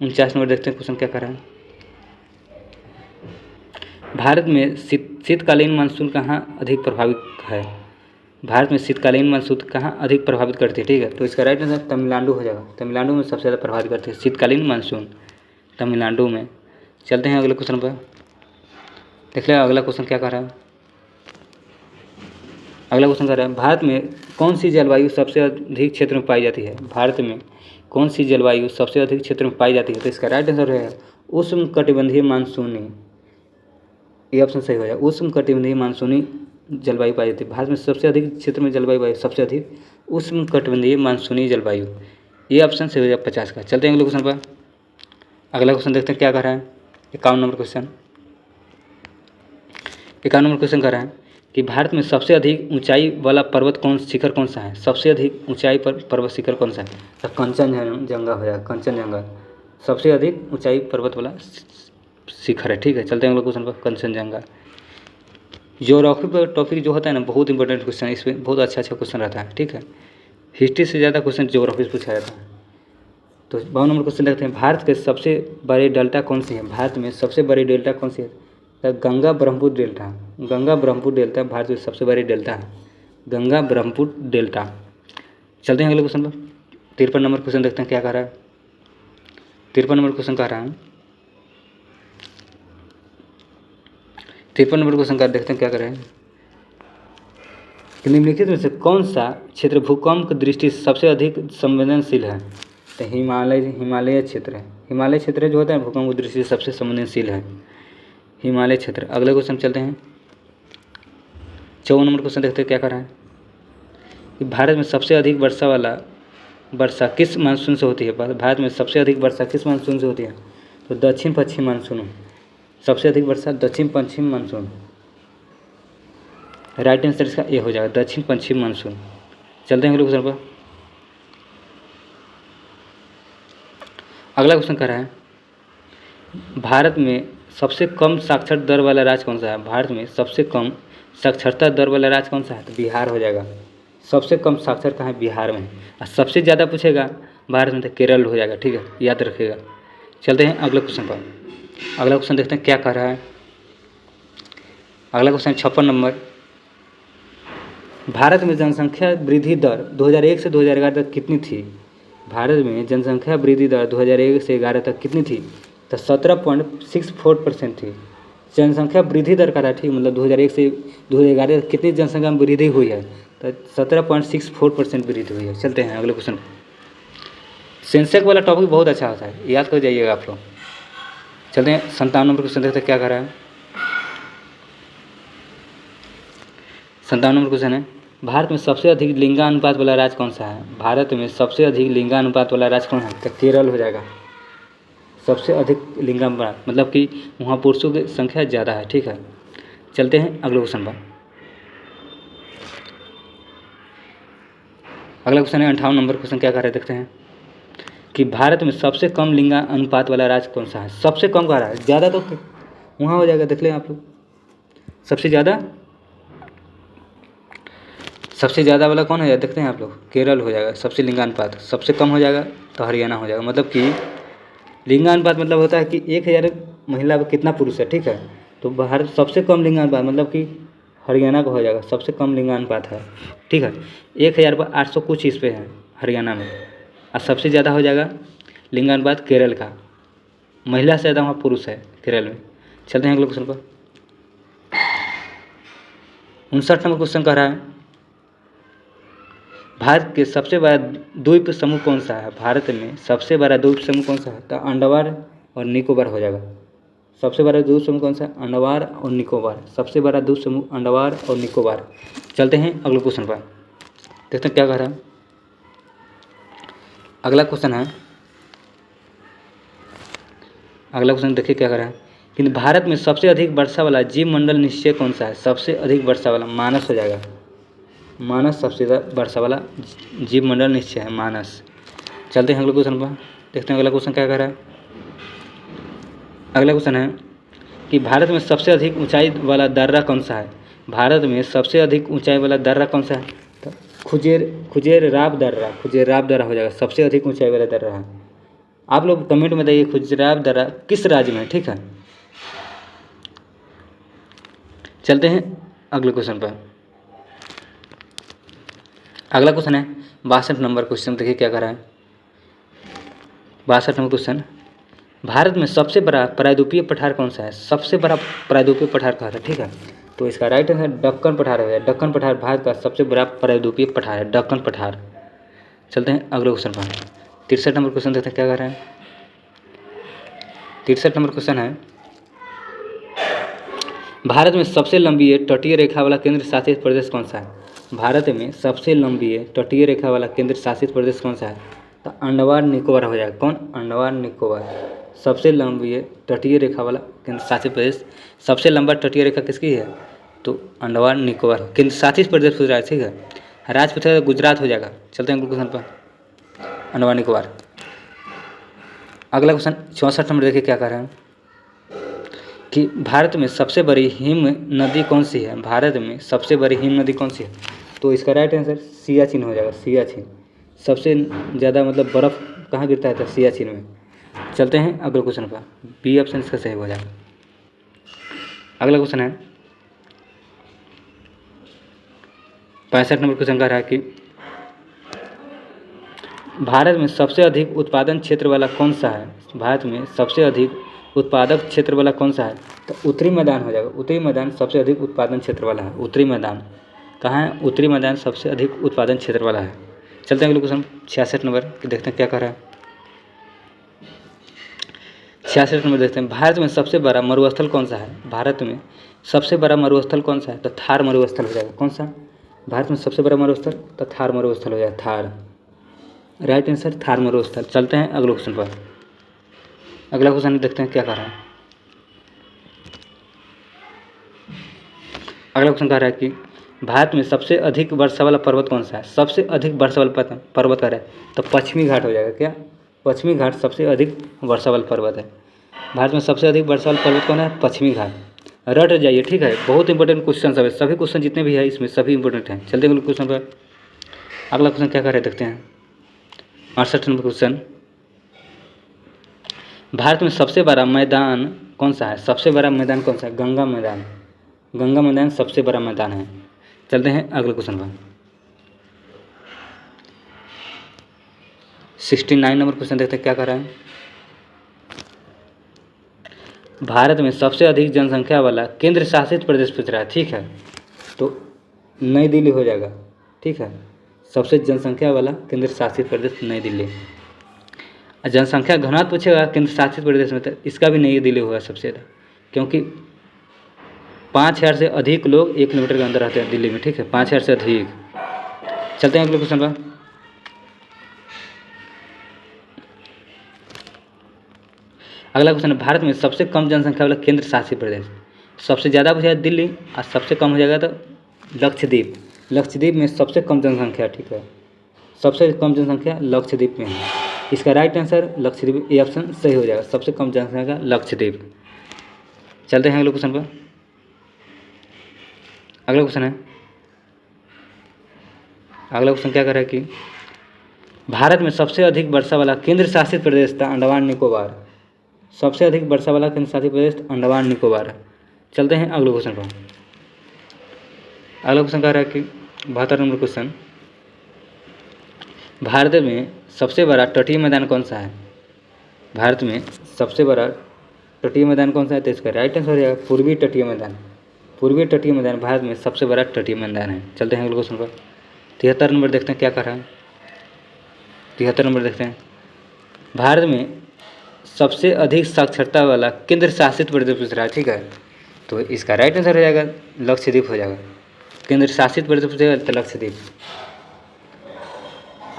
49 नंबर देखते हैं क्वेश्चन क्या कर रहा है। भारत में शीतकालीन मानसून कहाँ अधिक प्रभावित है। भारत में शीतकालीन मानसून कहाँ अधिक प्रभावित करती है। ठीक है, तो इसका राइट आंसर तमिलनाडु हो जाएगा। तमिलनाडु में सबसे ज़्यादा प्रभावित करती है शीतकालीन मानसून, तमिलनाडु में। चलते हैं अगले क्वेश्चन पर। देख लें अगला क्वेश्चन क्या कर रहा है। अगला क्वेश्चन कर रहा है, भारत में कौन सी जलवायु सबसे अधिक क्षेत्र में पाई जाती है। भारत में कौन सी जलवायु सबसे अधिक क्षेत्र में पाई जाती है। तो इसका राइट आंसर रहेगा उष्ण कटिबंधीय मानसूनी। ये ऑप्शन सही हो जाएगा, उष्ण कटिबंधीय मानसूनी जलवायु पाई जाती है। भारत में सबसे अधिक क्षेत्र में जलवायु पाई, सबसे अधिक उष्ण कटिबंधीय मानसूनी जलवायु। ये ऑप्शन सही हो जाएगा 50 का। चलते हैं अगले क्वेश्चन पर। अगला क्वेश्चन देखते हैं क्या कर रहा है। 51 नंबर क्वेश्चन। 51 नंबर क्वेश्चन कर रहा है कि भारत में सबसे अधिक ऊंचाई वाला पर्वत शिखर कौन सा है। सबसे अधिक ऊंचाई पर पर्वत शिखर कौन सा है। तो कंचनजंगा हो जाएगा, कंचनजंगा सबसे अधिक ऊंचाई पर्वत वाला शिखर है। ठीक है, चलते हैं अगले क्वेश्चन पर। कंचनजंगा ज्योग्राफी पर टॉपिक जो होता है ना, बहुत इंपॉर्टेंट क्वेश्चन है, इसमें बहुत अच्छा क्वेश्चन रहता है। ठीक है, हिस्ट्री से ज़्यादा क्वेश्चन ज्योग्राफी से पूछा जाता है। तो 52 नंबर क्वेश्चन देखते हैं, भारत के सबसे बड़े डेल्टा कौन सी है। भारत में सबसे बड़ी डेल्टा कौन सी है। तो गंगा ब्रह्मपुत्र डेल्टा। गंगा ब्रह्मपुत्र डेल्टा भारत में सबसे बड़ी डेल्टा है, गंगा ब्रह्मपुत्र डेल्टा। चलते हैं अगले क्वेश्चन पर। 53 नंबर क्वेश्चन देखते हैं क्या कह रहा है। 53 नंबर क्वेश्चन कह रहा है, 53 नंबर क्वेश्चन का देखते हैं क्या कर रहे हैं। निम्नलिखित में से कौन सा क्षेत्र भूकंप की दृष्टि से सबसे अधिक संवेदनशील है। तो हिमालय क्षेत्र है। हिमालय क्षेत्र जो होता है भूकंप की दृष्टि से सबसे संवेदनशील है, हिमालय क्षेत्र। अगले क्वेश्चन चलते हैं। 54 नंबर क्वेश्चन देखते हैं क्या कर रहा है कि भारत में सबसे अधिक वर्षा किस मानसून से होती है। भारत में सबसे अधिक वर्षा किस मानसून से होती है। तो दक्षिण पश्चिम मानसून सबसे अधिक वर्षा दक्षिण पश्चिम मानसून। राइट आंसर इसका ए हो जाएगा, दक्षिण पश्चिम मानसून। चलते हैं अगले क्वेश्चन पर। अगला क्वेश्चन कह रहा है भारत में सबसे कम साक्षर दर वाला राज्य कौन सा है। भारत में सबसे कम साक्षरता दर वाला राज्य कौन सा है, तो बिहार हो जाएगा। सबसे कम साक्षर कहाँ है, बिहार में। और सबसे ज़्यादा पूछेगा भारत में तो केरल हो जाएगा, ठीक है, याद रखिएगा। चलते हैं अगले क्वेश्चन पर। अगला क्वेश्चन देखते हैं क्या कह रहा है। अगला क्वेश्चन 56 नंबर। भारत में जनसंख्या वृद्धि दर 2001 से 2011 तक कितनी थी। भारत में जनसंख्या वृद्धि दर 2001 से 2011 तक कितनी थी, तो 17.64% थी। जनसंख्या वृद्धि दर का था, ठीक, मतलब 2001 से 2011 तक कितनी जनसंख्या में वृद्धि हुई है, तो 17.64% वृद्धि हुई है। चलते हैं अगले क्वेश्चन। सेंसेक्स वाला टॉपिक बहुत अच्छा होता है, याद कर जाइएगा आप लोग। चलते हैं 57 नंबर क्वेश्चन देखते हैं क्या कर रहा है। 57 नंबर क्वेश्चन है भारत में सबसे अधिक लिंगानुपात वाला राज्य कौन सा है। भारत में सबसे अधिक लिंगानुपात वाला राज्य कौन है, तो केरल हो जाएगा। सबसे अधिक लिंगानुपात मतलब कि वहाँ पुरुषों की संख्या ज़्यादा है, ठीक है। चलते हैं अगले क्वेश्चन पर। अगला क्वेश्चन है 58 नंबर क्वेश्चन क्या कर रहे हैं देखते हैं कि भारत में सबसे कम लिंगानुपात वाला राज्य कौन सा है। सबसे कम का रहा है, ज़्यादा तो वहाँ हो जाएगा, देख लें आप लोग। सबसे ज़्यादा वाला कौन हो जाएगा, देखते हैं आप लोग, केरल हो जाएगा सबसे लिंगानुपात। सबसे कम हो जाएगा तो हरियाणा हो जाएगा। मतलब कि लिंगानुपात मतलब होता है कि 1000 महिला पर कितना पुरुष है, ठीक है। तो भारत सबसे कम लिंगानुपात मतलब कि हरियाणा का हो जाएगा, सबसे कम लिंगानुपात है, ठीक है। 1000 पर 800 कुछ इस पे है हरियाणा में। और सबसे ज़्यादा हो जाएगा लिंगानुपात केरल का, महिला से ज़्यादा वहाँ पुरुष है केरल में। चलते हैं अगले क्वेश्चन पर। 59 नंबर क्वेश्चन कह रहा है भारत के सबसे बड़ा द्वीप समूह कौन सा है। भारत में सबसे बड़ा द्वीप समूह कौन सा है, तो अंडमान और निकोबार हो जाएगा। सबसे बड़ा द्वीप समूह कौन सा है, अंडमान और निकोबार। सबसे बड़ा द्वीप समूह अंडमान और निकोबार। चलते हैं अगले क्वेश्चन पर, देखते हैं क्या कह रहा है। अगला क्वेश्चन देखिए क्या कह रहा है कि भारत में सबसे अधिक वर्षा वाला जीव मंडल निश्चय कौन सा है। सबसे अधिक वर्षा वाला मानस हो जाएगा। मानस सबसे ज़्यादा वर्षा वाला जीव मंडल निश्चय है, मानस। चलते हैं अगले क्वेश्चन पर, देखते हैं अगला क्वेश्चन क्या कह रहा है। अगला क्वेश्चन है कि भारत में सबसे अधिक ऊंचाई वाला दर्रा कौन सा है। भारत में सबसे अधिक ऊंचाई वाला दर्रा कौन सा है, तो खुजेराब दर्रा हो जाएगा। सबसे अधिक ऊंचाई वाला दर्रा है। आप लोग कमेंट में बताइए खुजेराब दर्रा किस राज्य में है, ठीक है। चलते हैं अगले क्वेश्चन पर। अगला क्वेश्चन है 62 नंबर क्वेश्चन, देखिए क्या कर रहा है। 62 नंबर क्वेश्चन, भारत में सबसे बड़ा प्रायद्वीपीय पठार कौन सा है। सबसे बड़ा प्रायद्वीपीय पठार कहा था, ठीक है। तो इसका राइट आंसर दक्कन पठार हो जाएगा। दक्कन पठार भारत का सबसे बड़ा प्रायद्वीपीय पठार है, दक्कन पठार। चलते हैं अगले क्वेश्चन पर। 63 नंबर क्वेश्चन देखते हैं क्या कर रहा है। 63 नंबर क्वेश्चन है भारत में सबसे लंबी तटीय रेखा वाला केंद्र शासित प्रदेश कौन सा है। भारत में सबसे लंबी तटीय रेखा वाला केंद्र शासित प्रदेश कौन सा है, तो अंडमान निकोबार हो जाएगा। कौन, अंडमान निकोबार। सबसे लंबी तटीय रेखा वाला केंद्र शासित प्रदेश। सबसे लंबा तटीय रेखा किसकी है, तो अंडमान निकोबार। केंद्र शासित प्रदेश पूछ रहा है, ठीक है। राज्य पूछेगा तो गुजरात हो जाएगा। चलते हैं क्वेश्चन पर, अंडमान निकोबार। अगला क्वेश्चन 64 नंबर देखिए क्या कह रहे हैं कि भारत में सबसे बड़ी हिम नदी कौन सी है। भारत में सबसे बड़ी हिम नदी कौन सी है, तो इसका राइट आंसर सियाचिन हो जाएगा। सियाचिन। सबसे ज़्यादा मतलब बर्फ़ कहाँ गिरता है, तो सियाचिन में। चलते हैं अगले क्वेश्चन पर, बी ऑप्शन इसका सही हो जाएगा। अगला क्वेश्चन है 65 नंबर क्वेश्चन कह रहा है कि भारत में सबसे अधिक उत्पादन क्षेत्र वाला कौन सा है। भारत में सबसे अधिक उत्पादक क्षेत्र वाला कौन सा है, तो उत्तरी मैदान हो जाएगा। उत्तरी मैदान सबसे अधिक उत्पादन क्षेत्र वाला है। उत्तरी मैदान कहाँ है, उत्तरी मैदान सबसे अधिक उत्पादन क्षेत्र वाला है। चलते हैं अगले क्वेश्चन 66 नंबर कि देखते हैं क्या कर रहा है। 66 नंबर देखते हैं भारत में सबसे बड़ा मरुस्थल कौन सा है। भारत में सबसे बड़ा मरुस्थल कौन सा है, तो थार मरुस्थल हो जाएगा। कौन सा, भारत में सबसे बड़ा मरुस्थल, तो थार मरुस्थल हो जाएगा। थार, राइट आंसर थार मरुस्थल। चलते हैं अगले क्वेश्चन पर। अगला क्वेश्चन देखते हैं क्या कर रहा है। अगला क्वेश्चन कह रहा है कि भारत में सबसे अधिक वर्षा वाला पर्वत कौन सा है? सबसे अधिक वर्षा वाला पर्वत कह रहा है तो पश्चिमी घाट हो जाएगा। क्या? पश्चिमी घाट सबसे अधिक वर्षा वाला पर्वत है। भारत में सबसे अधिक वर्षा वाला पर्वत कौन है? पश्चिमी घाट। रट जाइए, ठीक है। बहुत इंपॉर्टेंट क्वेश्चन सब है, सभी क्वेश्चन जितने भी है इसमें सभी इंपॉर्टेंट हैं। चलते हैं अगले क्वेश्चन पर। अगला क्वेश्चन क्या कर रहे देखते हैं। 68 नंबर क्वेश्चन, भारत में सबसे बड़ा मैदान कौन सा है? सबसे बड़ा मैदान कौन सा है? गंगा मैदान। गंगा मैदान सबसे बड़ा मैदान है। चलते हैं अगले क्वेश्चन पर। 69 नंबर क्वेश्चन देखते हैं क्या कर रहा है। भारत में सबसे अधिक जनसंख्या वाला केंद्र शासित प्रदेश पूछ रहा है, ठीक है। तो नई दिल्ली हो जाएगा, ठीक है। सबसे जनसंख्या वाला केंद्र शासित प्रदेश नई दिल्ली। जनसंख्या घनत्व पूछेगा केंद्र शासित प्रदेश में तो इसका भी नई दिल्ली होगा सबसे ज़्यादा, क्योंकि 5000 से अधिक लोग 1 किलोमीटर के अंदर रहते हैं दिल्ली में, ठीक है। 5000 से अधिक। चलते हैं अगले क्वेश्चन पर। अगला क्वेश्चन है, भारत में सबसे कम जनसंख्या वाला केंद्र शासित प्रदेश। सबसे ज़्यादा पूछा दिल्ली और सबसे कम हो जाएगा तो लक्षद्वीप। लक्षद्वीप में सबसे कम जनसंख्या, ठीक है। सबसे कम जनसंख्या लक्षद्वीप में है। इसका राइट आंसर लक्षद्वीप, ये ऑप्शन सही हो जाएगा। सबसे कम जनसंख्या लक्षद्वीप। चलते हैं अगले क्वेश्चन पर। अगला क्वेश्चन है, अगला क्वेश्चन क्या कर रहा है कि भारत में सबसे अधिक वर्षा वाला केंद्र शासित प्रदेश था अंडमान निकोबार। सबसे अधिक वर्षा वाला केंद्र शासित प्रदेश अंडमान निकोबार है। चलते हैं अगले क्वेश्चन पर। अगला क्वेश्चन कह रहा है कि 72 नंबर क्वेश्चन, भारत में सबसे बड़ा तटीय मैदान कौन सा है? भारत में सबसे बड़ा तटीय मैदान कौन सा है? तो इसका राइट आंसर हो जाएगा पूर्वी तटीय मैदान। पूर्वी तटीय मैदान भारत में सबसे बड़ा तटीय मैदान है। चलते हैं अगले क्वेश्चन पर। 73 नंबर देखते हैं क्या कर रहा है। 73 नंबर देखते हैं, भारत में सबसे अधिक साक्षरता वाला केंद्र शासित प्रदेश पूछ रहा है, ठीक है। तो इसका राइट आंसर हो जाएगा लक्षद्वीप हो जाएगा। केंद्र शासित प्रदेश पूछेगा तो लक्षद्वीप,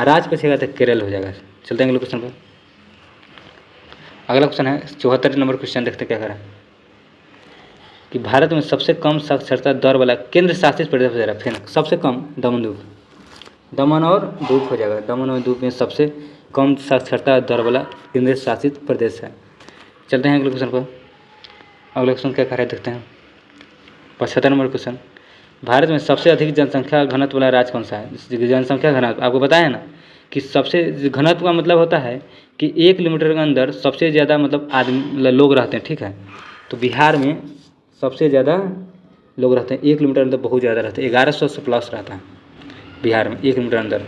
राज्य पूछेगा तो केरल हो जाएगा। चलते हैं अगले क्वेश्चन पर। अगला क्वेश्चन है 74 नंबर क्वेश्चन देखते हैं क्या करा कि भारत में सबसे कम साक्षरता दर वाला केंद्र शासित प्रदेश हो जाएगा। फिर सबसे कम दमन और दीव हो जाएगा। दमन और दीव में सबसे कम साक्षरता दर वाला केंद्र शासित प्रदेश है। चलते हैं अगले क्वेश्चन पर। अगला क्वेश्चन क्या कर रहे देखते हैं। 75 नंबर क्वेश्चन, भारत में सबसे अधिक जनसंख्या घनत्व वाला राज्य कौन सा है? जनसंख्या घनत्व आपको बताया ना कि सबसे घनत्व का मतलब होता है कि 1 किलोमीटर के अंदर सबसे ज़्यादा मतलब आदमी लोग रहते हैं, ठीक है। तो बिहार में सबसे ज़्यादा लोग रहते हैं 1 किलोमीटर अंदर, बहुत ज़्यादा रहते हैं। 1100 से प्लस रहता है बिहार में 1 किलोमीटर अंदर।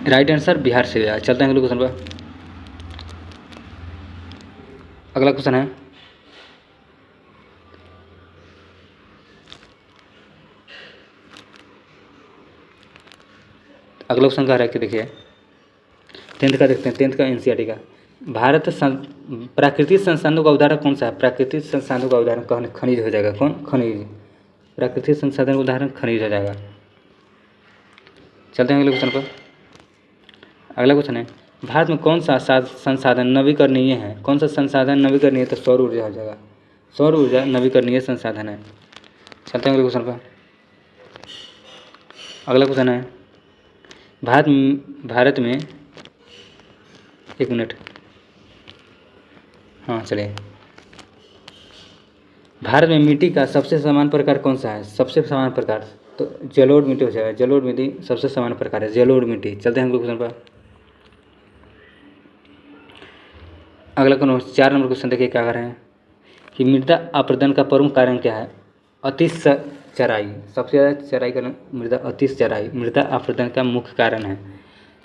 राइट आंसर बिहार से गया। चलते हैं अगले क्वेश्चन पर। अगला क्वेश्चन है अगला क्वेश्चन कह रहा है कि देखिए 10th का देखते हैं। 10th का एनसीईआरटी का, भारत प्राकृतिक संसाधनों का उदाहरण कौन सा है? प्राकृतिक संसाधनों का उदाहरण खनिज हो जाएगा। कौन? खनिज। प्राकृतिक संसाधन का उदाहरण खनिज हो जाएगा। चलते हैं अगले क्वेश्चन पर। अगला क्वेश्चन है, भारत में कौन सा संसाधन नवीकरणीय है? कौन सा संसाधन नवीकरणीय है? तो सौर ऊर्जा हो जाएगा। सौर ऊर्जा नवीकरणीय संसाधन है। चलते हैं अगले क्वेश्चन पर। अगला क्वेश्चन है, भारत में एक मिनट, हाँ चलिए, भारत में मिट्टी का सबसे समान प्रकार कौन सा है? सबसे समान प्रकार तो जलोढ़ मिट्टी हो जाएगा। जलोढ़ मिट्टी सबसे समान प्रकार है, जलोढ़ मिट्टी। चलते हैं अगले क्वेश्चन पर। अगला क्वेश्चन 4 नंबर क्वेश्चन देखिए क्या कर रहे हैं कि मृदा अपरदन का प्रमुख कारण क्या है? अतिशय चराई। सबसे ज़्यादा चराई का मृदा अतिशय चराई मृदा अपरदन का मुख्य कारण है।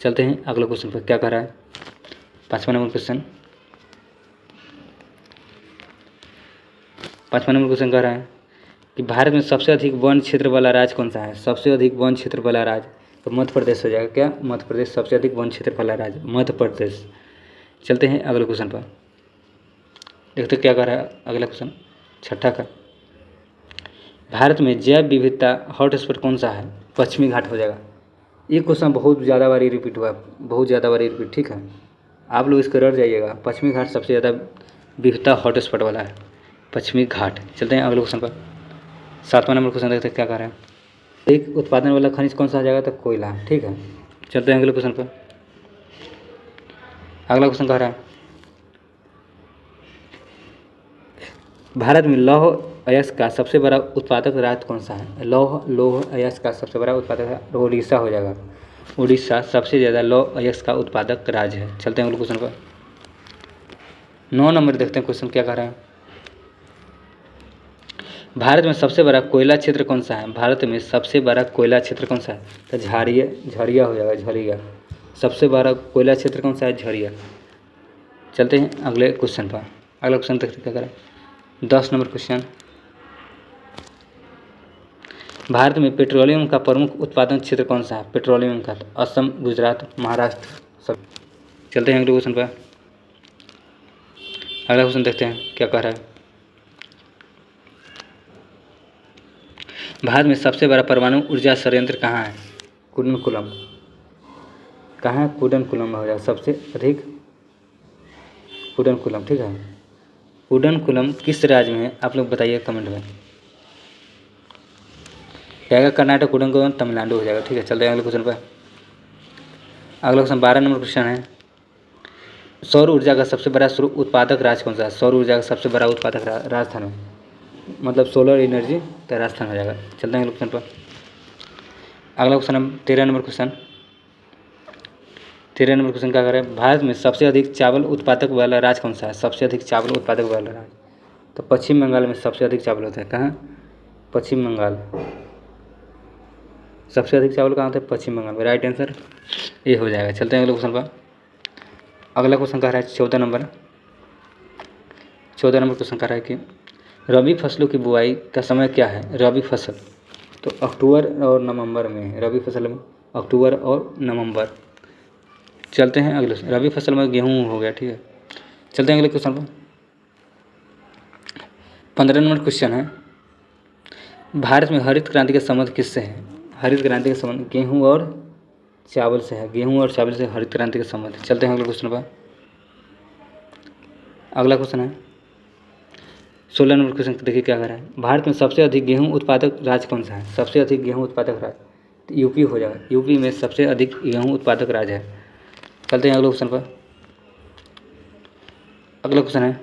चलते हैं अगले क्वेश्चन पर क्या कर रहा है। 5वां नंबर क्वेश्चन। 5वां नंबर क्वेश्चन कह रहा है कि भारत में सबसे अधिक वन क्षेत्र वाला राज्य कौन सा है? सबसे अधिक वन क्षेत्र वाला राज्य तो मध्य प्रदेश हो जाएगा। क्या? मध्य प्रदेश सबसे अधिक वन क्षेत्र वाला राज्य मध्य प्रदेश। चलते हैं अगले क्वेश्चन पर, देखते क्या कर रहा है अगला क्वेश्चन 6ठा का, भारत में जैव विविधता हॉटस्पॉट कौन सा है? पश्चिमी घाट हो जाएगा। ये क्वेश्चन बहुत ज़्यादा बारी रिपीट हुआ, बहुत ज़्यादा बारी रिपीट, ठीक है। आप लोग इसको रट जाइएगा। पश्चिमी घाट सबसे ज़्यादा विविधता हॉटस्पॉट वाला है। पश्चिमी घाट। चलते हैं अगले क्वेश्चन पर। 7वां नंबर क्वेश्चन देखते हैं क्या कह रहे हैं। अधिक उत्पादन वाला खनिज कौन सा आ जाएगा, तो कोयला। ठीक है, चलते हैं अगले क्वेश्चन पर। अगला क्वेश्चन कह रहा है भारत में लौह अयस्क का सबसे बड़ा उत्पादक राज्य कौन सा है। लौह अयस्क का सबसे बड़ा उत्पादक है उड़ीसा हो जाएगा। उड़ीसा सबसे ज़्यादा लौह अयस्क का उत्पादक राज्य है। चलते हैं अगले क्वेश्चन पर। 9 नंबर देखते हैं क्वेश्चन क्या कह रहा है। भारत में सबसे बड़ा कोयला क्षेत्र कौन सा है। भारत में सबसे बड़ा कोयला क्षेत्र कौन सा है, तो झरिया हो जाएगा, झरिया। सबसे बड़ा कोयला क्षेत्र कौन सा है, झरिया। चलते हैं अगले क्वेश्चन पर। अगला क्वेश्चन देखते क्या करें। 10 नंबर क्वेश्चन। भारत में पेट्रोलियम का प्रमुख उत्पादन क्षेत्र कौन सा है। पेट्रोलियम का असम, गुजरात, महाराष्ट्र सब। चलते हैं अगले क्वेश्चन पर। अगला क्वेश्चन देखते हैं क्या कह रहा है। भारत में सबसे बड़ा परमाणु ऊर्जा संयंत्र कहाँ है। कुडनकुलम। कहाँ है, कुडनकुलम में हो जाएगा सबसे अधिक, कुडनकुलम। ठीक है, कुडनकुलम किस राज्य में है, आप लोग बताइए कमेंट में। क्या कर्नाटक, कुडनकुलम तमिलनाडु हो जाएगा। ठीक है, चलते हैं अगले क्वेश्चन पर। अगला क्वेश्चन 12 नंबर क्वेश्चन है। सौर ऊर्जा का सबसे बड़ा उत्पादक राज्य कौन सा है। सौर ऊर्जा का सबसे बड़ा उत्पादक राजस्थान है, मतलब सोलर एनर्जी तो राजस्थान हो जाएगा। चलते हैं अगले क्वेश्चन पर। अगला question 13 number question. 13 number question क्या कर रहे हैं। भारत में सबसे अधिक चावल उत्पादक वाला राज्य कौन सा है। सबसे अधिक चावल उत्पादक वाला राज्य, तो पश्चिम बंगाल में सबसे अधिक चावल होता है। कहाँ, पश्चिम बंगाल। सबसे अधिक चावल कहाँ होता है, पश्चिम बंगाल में। राइट आंसर ये हो जाएगा। चलते हैं अगले क्वेश्चन पर। अगला क्वेश्चन कह रहा है 14 नंबर। 14 नंबर क्वेश्चन कह रहा है कि रबी फसलों की बुआई का समय क्या है। रबी फसल तो अक्टूबर और नवंबर में, रबी फसल में अक्टूबर और नवंबर। चलते हैं अगले, रबी फसल में गेहूँ हो गया। ठीक है, चलते हैं अगले क्वेश्चन पर। 15 नंबर क्वेश्चन है। भारत में हरित क्रांति का संबंध किससे है। हरित क्रांति का संबंध गेहूँ और चावल से है। गेहूँ और चावल से हरित क्रांति का संबंध। चलते हैं अगले क्वेश्चन पर। अगला क्वेश्चन है 16 नंबर क्वेश्चन। देखिए क्या कर रहा है। भारत में सबसे अधिक गेहूँ उत्पादक राज्य कौन सा है। सबसे अधिक गेहूँ उत्पादक राज्य तो यूपी हो जाएगा। यूपी में सबसे अधिक गेहूँ उत्पादक राज्य है। चलते हैं अगले क्वेश्चन पर। अगला क्वेश्चन है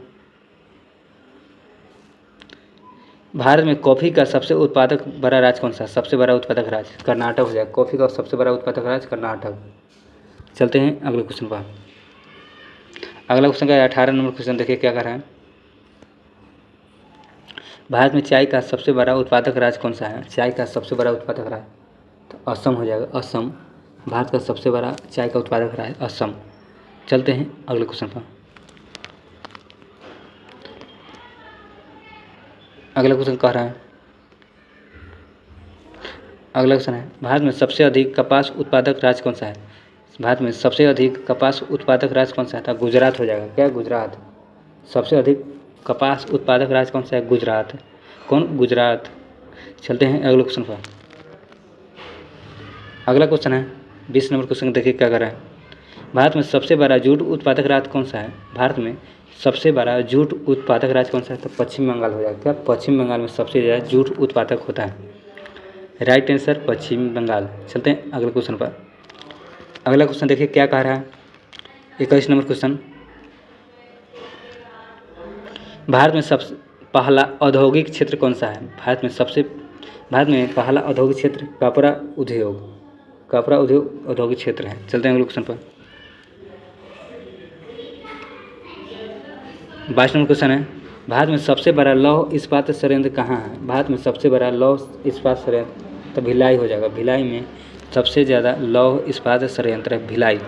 भारत में कॉफ़ी का सबसे उत्पादक बड़ा राज्य कौन सा है। सबसे बड़ा उत्पादक राज्य कर्नाटक हो जाएगा। कॉफ़ी का सबसे बड़ा उत्पादक राज्य कर्नाटक। चलते हैं अगले क्वेश्चन पर। अगला क्वेश्चन का 18 नंबर क्वेश्चन। देखिए क्या कर रहा है। भारत में चाय का सबसे बड़ा उत्पादक राज्य कौन सा है। चाय का सबसे बड़ा उत्पादक राज्य तो असम हो जाएगा। असम भारत का सबसे बड़ा चाय का उत्पादक राज्य असम। चलते हैं अगले क्वेश्चन पर। अगला क्वेश्चन कह रहा है। अगला क्वेश्चन है भारत में सबसे अधिक कपास उत्पादक राज्य कौन सा है। भारत में सबसे अधिक कपास उत्पादक राज्य कौन सा है, तो गुजरात हो जाएगा। क्या, गुजरात। सबसे अधिक कपास उत्पादक राज्य कौन सा है, गुजरात। कौन, गुजरात। चलते हैं अगले क्वेश्चन पर। अगला क्वेश्चन है 20 नंबर क्वेश्चन। देखिए क्या कर रहा है। भारत में सबसे बड़ा जूट उत्पादक राज्य कौन सा है। भारत में सबसे बड़ा जूट उत्पादक राज्य कौन सा है, तो पश्चिम बंगाल हो जाएगा। क्या, पश्चिम बंगाल में सबसे ज़्यादा जूट उत्पादक होता है। राइट आंसर पश्चिम बंगाल। चलते हैं अगले क्वेश्चन पर। अगला क्वेश्चन देखिए क्या कह रहा है। 21 नंबर क्वेश्चन। भारत में सबसे पहला औद्योगिक क्षेत्र कौन सा है। भारत में पहला औद्योगिक क्षेत्र कपड़ा उद्योग। कपड़ा उद्योग औद्योगिक क्षेत्र है। चलते हैं अगले क्वेश्चन पर। 22 नंबर क्वेश्चन है भारत में सबसे बड़ा लौह इस्पात संयंत्र कहाँ है। भारत में सबसे बड़ा लौह इस्पात संयंत्र तो भिलाई हो जाएगा। भिलाई में सबसे ज़्यादा लौह इस्पात संयंत्र है भिलाई।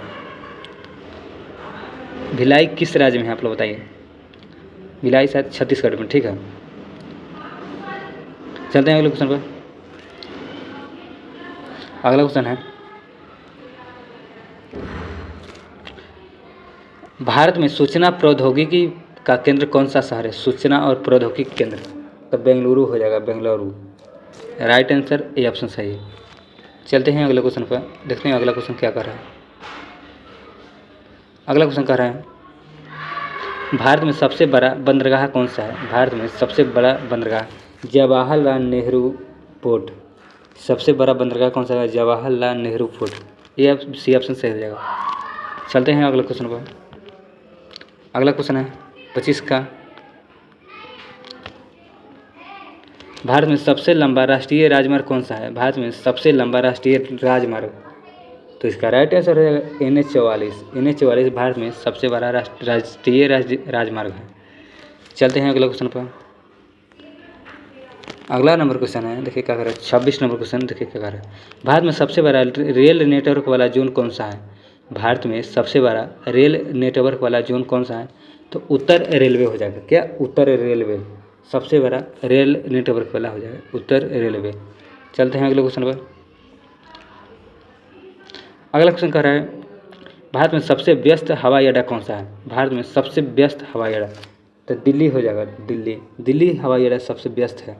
भिलाई किस राज्य में है, आप लोग बताइए। भिलाई शायद छत्तीसगढ़ में। ठीक है, चलते हैं अगले क्वेश्चन पर। अगला क्वेश्चन है भारत में सूचना प्रौद्योगिकी का केंद्र कौन सा शहर है। सूचना और प्रौद्योगिकी केंद्र तो बेंगलुरु हो जाएगा, बेंगलुरु। राइट आंसर ये ऑप्शन सही है। चलते हैं अगले क्वेश्चन पर। देखते हैं अगला क्वेश्चन क्या कर रहा है। अगला क्वेश्चन कह रहा है भारत में सबसे बड़ा बंदरगाह कौन सा है? भारत में सबसे बड़ा बंदरगाह जवाहरलाल नेहरू पोर्ट। सबसे बड़ा बंदरगाह कौन सा है? जवाहरलाल नेहरू पोर्ट। ये सी ऑप्शन सही हो जाएगा। चलते हैं अगले क्वेश्चन पर। अगला क्वेश्चन है 25 का। भारत में सबसे लंबा राष्ट्रीय राजमार्ग कौन सा है? भारत में सबसे लंबा राष्ट्रीय राजमार्ग, तो इसका राइट आंसर हो जाएगा NH44। NH44 भारत में सबसे बड़ा राष्ट्रीय राजमार्ग है। चलते हैं अगले क्वेश्चन पर। अगला नंबर क्वेश्चन है, देखिए क्या कर रहा है, 26 नंबर क्वेश्चन देखिए क्या कर रहा है। भारत में सबसे बड़ा रेल नेटवर्क वाला जोन कौन सा है? भारत में सबसे बड़ा रेल नेटवर्क वाला जोन कौन सा है? तो उत्तर रेलवे हो जाएगा। क्या? उत्तर रेलवे सबसे बड़ा रेल नेटवर्क वाला हो जाएगा, उत्तर रेलवे। चलते हैं अगले क्वेश्चन पर। अगला क्वेश्चन कह रहा है भारत में सबसे व्यस्त हवाई अड्डा कौन सा है? भारत में सबसे व्यस्त हवाई अड्डा, तो दिल्ली हो जाएगा। दिल्ली हवाई अड्डा सबसे व्यस्त है।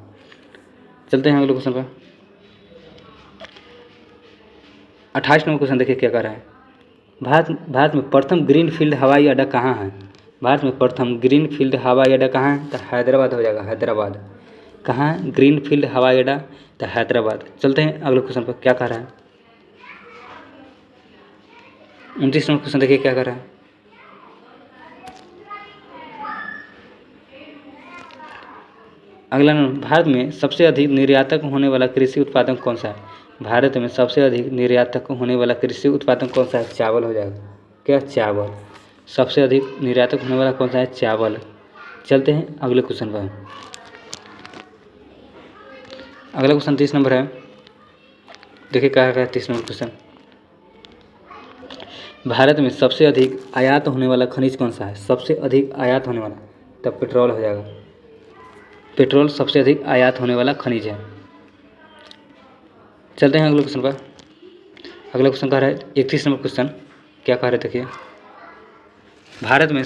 चलते हैं अगले क्वेश्चन पर। 28 नंबर क्वेश्चन देखिए क्या कह रहा है। भारत में प्रथम ग्रीन फील्ड हवाई अड्डा कहाँ है? भारत में प्रथम ग्रीन फील्ड हवाई अड्डा कहाँ है? तो हैदराबाद हो जाएगा, हैदराबाद। कहाँ है ग्रीन फील्ड हवाई अड्डा? तो हैदराबाद। चलते हैं अगले क्वेश्चन पर, क्या कह रहा है। 29 नंबर क्वेश्चन देखिए क्या कर रहा है। अगला नंबर, भारत में सबसे अधिक निर्यातक होने वाला कृषि उत्पादन कौन सा है? भारत में सबसे अधिक निर्यातक होने वाला कृषि उत्पादन कौन सा है? चावल हो जाएगा। क्या? चावल। सबसे अधिक निर्यातक होने वाला कौन सा है? चावल। चलते हैं अगले क्वेश्चन पर। अगला क्वेश्चन 30 नंबर है, देखिए क्या है 30 नंबर क्वेश्चन। भारत में सबसे अधिक आयात होने वाला खनिज कौन सा है? सबसे अधिक आयात होने वाला, तब पेट्रोल हो जाएगा। पेट्रोल सबसे अधिक आयात होने वाला खनिज है। चलते हैं अगले क्वेश्चन पर। अगला क्वेश्चन कह रहा है 31 नंबर क्वेश्चन, क्या कह रहे थे देखिए। भारत में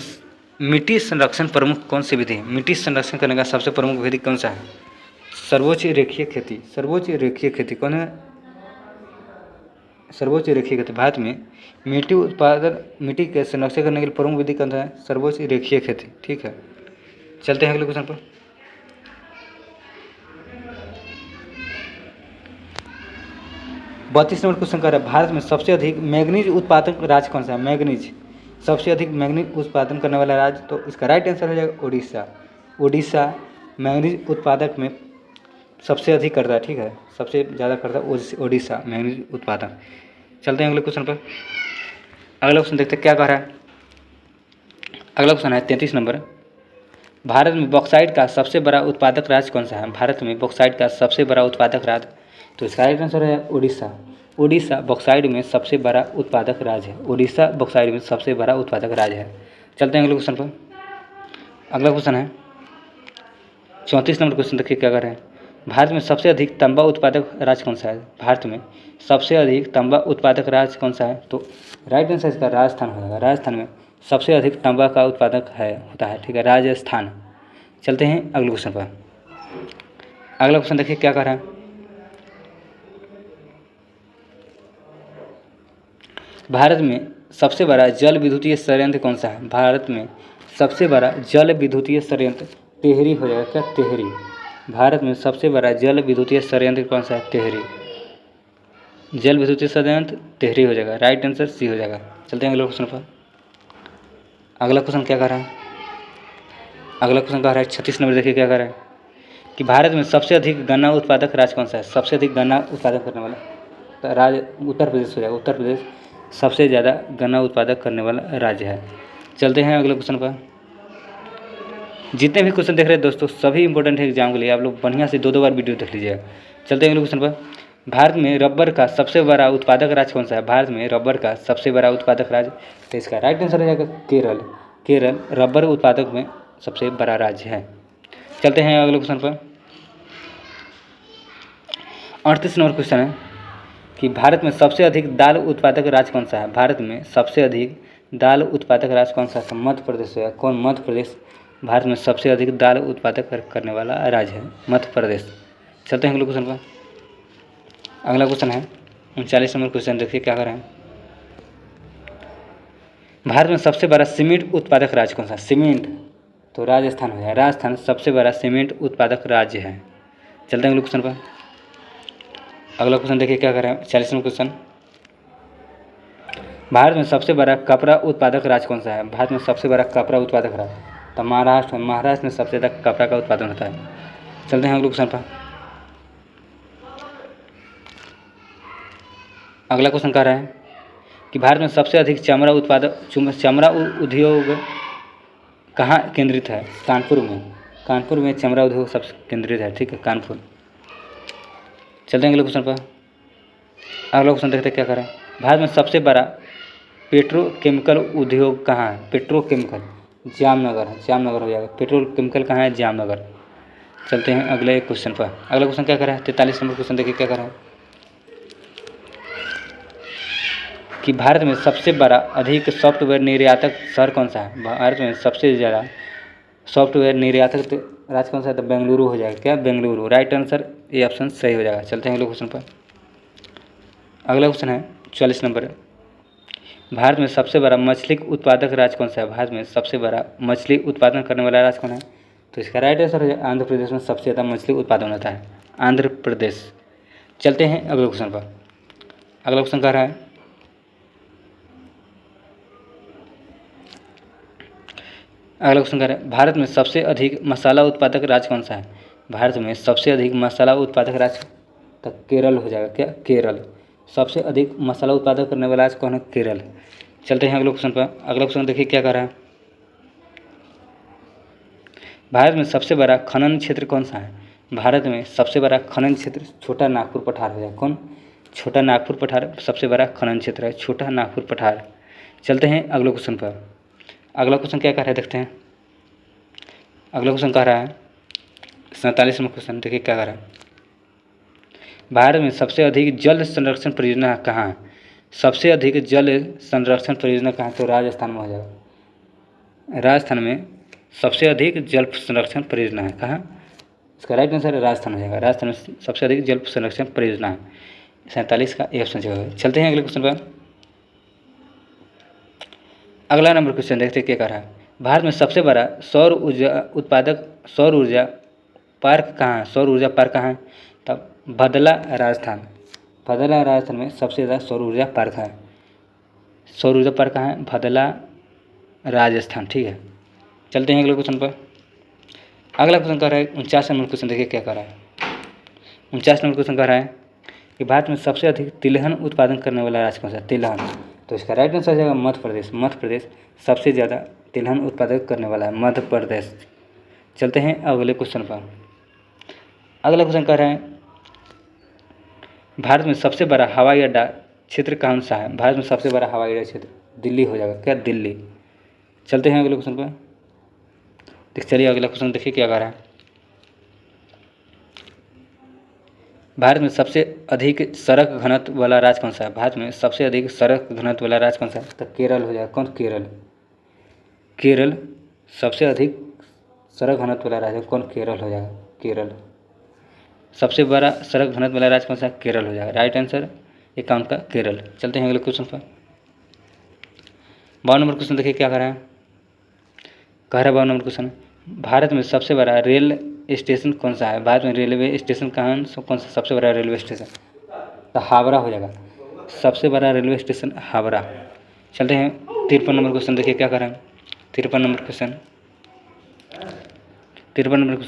मिट्टी संरक्षण प्रमुख कौन सी विधि है? मिट्टी संरक्षण करने का सबसे प्रमुख विधि कौन सा है? सर्वोच्च रेखीय खेती। सर्वोच्च रेखीय खेती कौन है? सर्वोच्च रेखीय खेती। भारत में मिट्टी के संरक्षण करने के लिए प्रमुख विधि कौन सा है? सर्वोच्च रेखीय खेती। ठीक है, चलते हैं अगले क्वेश्चन पर। बत्तीस नंबर क्वेश्चन कर रहा है भारत में सबसे अधिक मैग्नीज उत्पादक राज्य कौन सा है? मैग्नीज सबसे अधिक मैग्नीज उत्पादन करने वाला राज्य, तो इसका राइट आंसर हो जाएगा उड़ीसा। उड़ीसा मैग्नीज उत्पादक में सबसे अधिक करता है। ठीक है, सबसे ज़्यादा करता है उड़ीसा मैग्नीज उत्पादन। चलते हैं अगले क्वेश्चन पर। अगला क्वेश्चन देखते हैं क्या कह रहा है। अगला क्वेश्चन है 33 नंबर। भारत में बॉक्साइट का सबसे बड़ा उत्पादक राज्य कौन सा है? भारत में बॉक्साइट का सबसे बड़ा उत्पादक राज्य, तो इसका राइट आंसर है उड़ीसा। उड़ीसा बॉक्साइट में सबसे बड़ा उत्पादक राज्य है। उड़ीसा बॉक्साइट में सबसे बड़ा उत्पादक राज्य है। चलते हैं अगले क्वेश्चन पर। अगला क्वेश्चन है 34 नंबर क्वेश्चन देखिए क्या कर रहे हैं। भारत में सबसे अधिक तांबा उत्पादक राज्य कौन सा है? भारत में सबसे अधिक तांबा उत्पादक राज्य कौन सा है? तो राइट आंसर इसका राजस्थान हो जाएगा। राजस्थान में सबसे अधिक तांबा का उत्पादक होता है। ठीक है, राजस्थान। चलते हैं अगले क्वेश्चन पर। अगला क्वेश्चन देखिए क्या कर रहा है। भारत में सबसे बड़ा जल विद्युतीय संयंत्र कौन सा है? भारत में सबसे बड़ा जल विद्युतीय संयंत्र टिहरी हो जाएगा। क्या? टिहरी। भारत में सबसे बड़ा जल विद्युतीय संयंत्र कौन सा है? टिहरी। जल विद्युतीय संयंत्र टिहरी हो जाएगा। राइट आंसर सी हो जाएगा। चलते हैं अगले क्वेश्चन पर। अगला क्वेश्चन क्या कर रहा है। अगला क्वेश्चन कह रहा है 36 नंबर देखिए क्या कर रहा है कि भारत में सबसे अधिक गन्ना उत्पादक राज्य कौन सा है? सबसे अधिक गन्ना उत्पादन करने वाला तो राज्य उत्तर प्रदेश हो जाएगा। उत्तर प्रदेश सबसे ज़्यादा गन्ना उत्पादक करने वाला राज्य है। चलते हैं अगले क्वेश्चन पर। जितने भी क्वेश्चन देख रहे हैं दोस्तों सभी इंपॉर्टेंट है एग्जाम के लिए, आप लोग बढ़िया से 2-2 बार वीडियो देख लीजिएगा। चलते हैं अगले क्वेश्चन पर। भारत में रबर का सबसे बड़ा उत्पादक राज्य कौन सा है? भारत में रबर का सबसे बड़ा उत्पादक राज्य, तो इसका राइट आंसर हो जाएगा केरल। केरल रबर उत्पादक में सबसे बड़ा राज्य है। चलते हैं अगले क्वेश्चन पर। 38 नंबर क्वेश्चन है कि भारत में सबसे अधिक दाल उत्पादक राज्य कौन सा है? भारत में सबसे अधिक दाल उत्पादक राज्य कौन सा है? मध्य प्रदेश है। कौन? मध्य प्रदेश भारत में सबसे अधिक दाल उत्पादक करने वाला राज्य है, मध्य प्रदेश। चलते हैं अगले क्वेश्चन पर। अगला क्वेश्चन है 39 नंबर क्वेश्चन देखिए क्या कर रहे हैं। भारत में सबसे बड़ा सीमेंट उत्पादक राज्य कौन सा है? सीमेंट तो राजस्थान हो जाएगा। राजस्थान सबसे बड़ा सीमेंट उत्पादक राज्य है। चलते हैं अगले क्वेश्चन पर। अगला क्वेश्चन देखिए क्या कर रहे हैं, 40वां क्वेश्चन। भारत में सबसे बड़ा कपड़ा उत्पादक राज्य कौन सा है? भारत में सबसे बड़ा कपड़ा उत्पादक राज्य तो महाराष्ट्र। महाराष्ट्र में सबसे ज़्यादा कपड़ा का उत्पादन होता है। चलते हैं अगले क्वेश्चन पर। अगला क्वेश्चन कह रहा है कि भारत में सबसे अधिक चमड़ा उद्योग कहाँ केंद्रित है? कानपुर में। कानपुर में चमड़ा उद्योग सबसे केंद्रित है, ठीक है, कानपुर। चलते हैं अगले क्वेश्चन पर। अगला क्वेश्चन देखते हैं क्या करें। भारत में सबसे बड़ा पेट्रोकेमिकल उद्योग कहाँ है? पेट्रोकेमिकल जामनगर है, जामनगर हो जाएगा। पेट्रोकेमिकल कहाँ है? जामनगर। चलते हैं अगले क्वेश्चन पर। अगला क्वेश्चन क्या करें, 43 नंबर क्वेश्चन देखिए क्या करें कि भारत में सबसे बड़ा अधिक सॉफ्टवेयर निर्यातक शहर कौन सा है? भारत में सबसे ज़्यादा सॉफ्टवेयर निर्यातक राज्य कौन सा है? तो बेंगलुरु हो जाएगा। क्या? बेंगलुरु। राइट आंसर ये ऑप्शन सही हो जाएगा। चलते हैं अगले क्वेश्चन पर। अगला क्वेश्चन है 44 नंबर। भारत में सबसे बड़ा मछली उत्पादक राज्य कौन सा है? भारत में सबसे बड़ा मछली उत्पादन करने वाला राज्य कौन है? तो इसका राइट आंसर हो जाएगा आंध्र प्रदेश में सबसे ज़्यादा मछली उत्पादन होता है, आंध्र प्रदेश। चलते हैं अगले क्वेश्चन पर। अगला क्वेश्चन कह रहा है भारत में सबसे अधिक मसाला उत्पादक राज्य कौन सा है? भारत में सबसे अधिक मसाला उत्पादक राज्य तो केरल हो जाएगा। क्या? केरल। सबसे अधिक मसाला उत्पादन करने वाला राज्य कौन है? केरल। चलते हैं अगले क्वेश्चन पर। अगला क्वेश्चन देखिए क्या कर रहा है। भारत में सबसे बड़ा खनन क्षेत्र कौन सा है? भारत में सबसे बड़ा खनन क्षेत्र छोटा नागपुर पठार हो जाएगा। कौन? छोटा नागपुर पठार सबसे बड़ा खनन क्षेत्र है, छोटा नागपुर पठार। चलते हैं अगले क्वेश्चन पर। अगला क्वेश्चन क्या कह रहा है देखते हैं। अगला क्वेश्चन कह रहा है 47वां क्वेश्चन देखिए क्या कह रहा है। भारत में सबसे अधिक जल संरक्षण परियोजना कहाँ है? सबसे अधिक जल संरक्षण परियोजना कहाँ है? तो राजस्थान में हो जाएगा। राजस्थान में सबसे अधिक जल संरक्षण परियोजना है। कहाँ? इसका राइट आंसर राजस्थान हो जाएगा। राजस्थान में सबसे अधिक जल संरक्षण परियोजना है। 47 का ए ऑप्शन जगह। चलते हैं अगले क्वेश्चन पर। अगला नंबर क्वेश्चन देखते हैं क्या कह रहा है। भारत में सबसे बड़ा सौर ऊर्जा पार्क कहाँ है? सौर ऊर्जा पार्क कहाँ है? तब भदला राजस्थान। भदला राजस्थान में सबसे ज़्यादा सौर ऊर्जा पार्क है। सौर ऊर्जा पार्क कहाँ है? भदला राजस्थान, ठीक है। चलते हैं अगले क्वेश्चन पर। अगला क्वेश्चन कह रहा है 49 नंबर क्वेश्चन देखिए क्या कह रहा है। 49 नंबर क्वेश्चन कह रहा है कि भारत में सबसे अधिक तिलहन उत्पादन करने वाला राज्य कौन सा है? तिलहन। तो इसका राइट आंसर हो जाएगा मध्य प्रदेश। मध्य प्रदेश सबसे ज़्यादा तिलहन उत्पादन करने वाला है, मध्य प्रदेश। चलते हैं अगले क्वेश्चन पर। अगला क्वेश्चन कह रहा है भारत में सबसे बड़ा हवाई अड्डा क्षेत्र कौन सा है? भारत में सबसे बड़ा हवाई अड्डा क्षेत्र दिल्ली हो जाएगा। क्या? दिल्ली। चलते हैं अगले क्वेश्चन पर। चलिए अगला क्वेश्चन देखिए क्या कह रहा है। भारत में सबसे अधिक सड़क घनत्व वाला राज्य कौन सा है? भारत में सबसे अधिक सड़क घनत्व वाला राज्य कौन सा है? तो केरल हो जाएगा। कौन? केरल। केरल सबसे अधिक सड़क घनत्व वाला राज्य कौन? केरल हो जाएगा। केरल। सबसे बड़ा सड़क घनत्व वाला राज्य कौन सा? केरल हो जाएगा। राइट आंसर अकाउंट का केरल। चलते हैं अगले क्वेश्चन पर। 52 नंबर क्वेश्चन देखिए क्या कह रहा है। कह रहा है 52 नंबर क्वेश्चन, भारत में सबसे बड़ा रेल स्टेशन कौन सा है? भारत में रेलवे स्टेशन कौन सा सबसे बड़ा रेलवे स्टेशन? तो हावड़ा हो जाएगा। सबसे बड़ा रेलवे स्टेशन हावड़ा। चलते हैं 53 नंबर क्वेश्चन देखिए क्या कर रहे हैं। 53 नंबर क्वेश्चन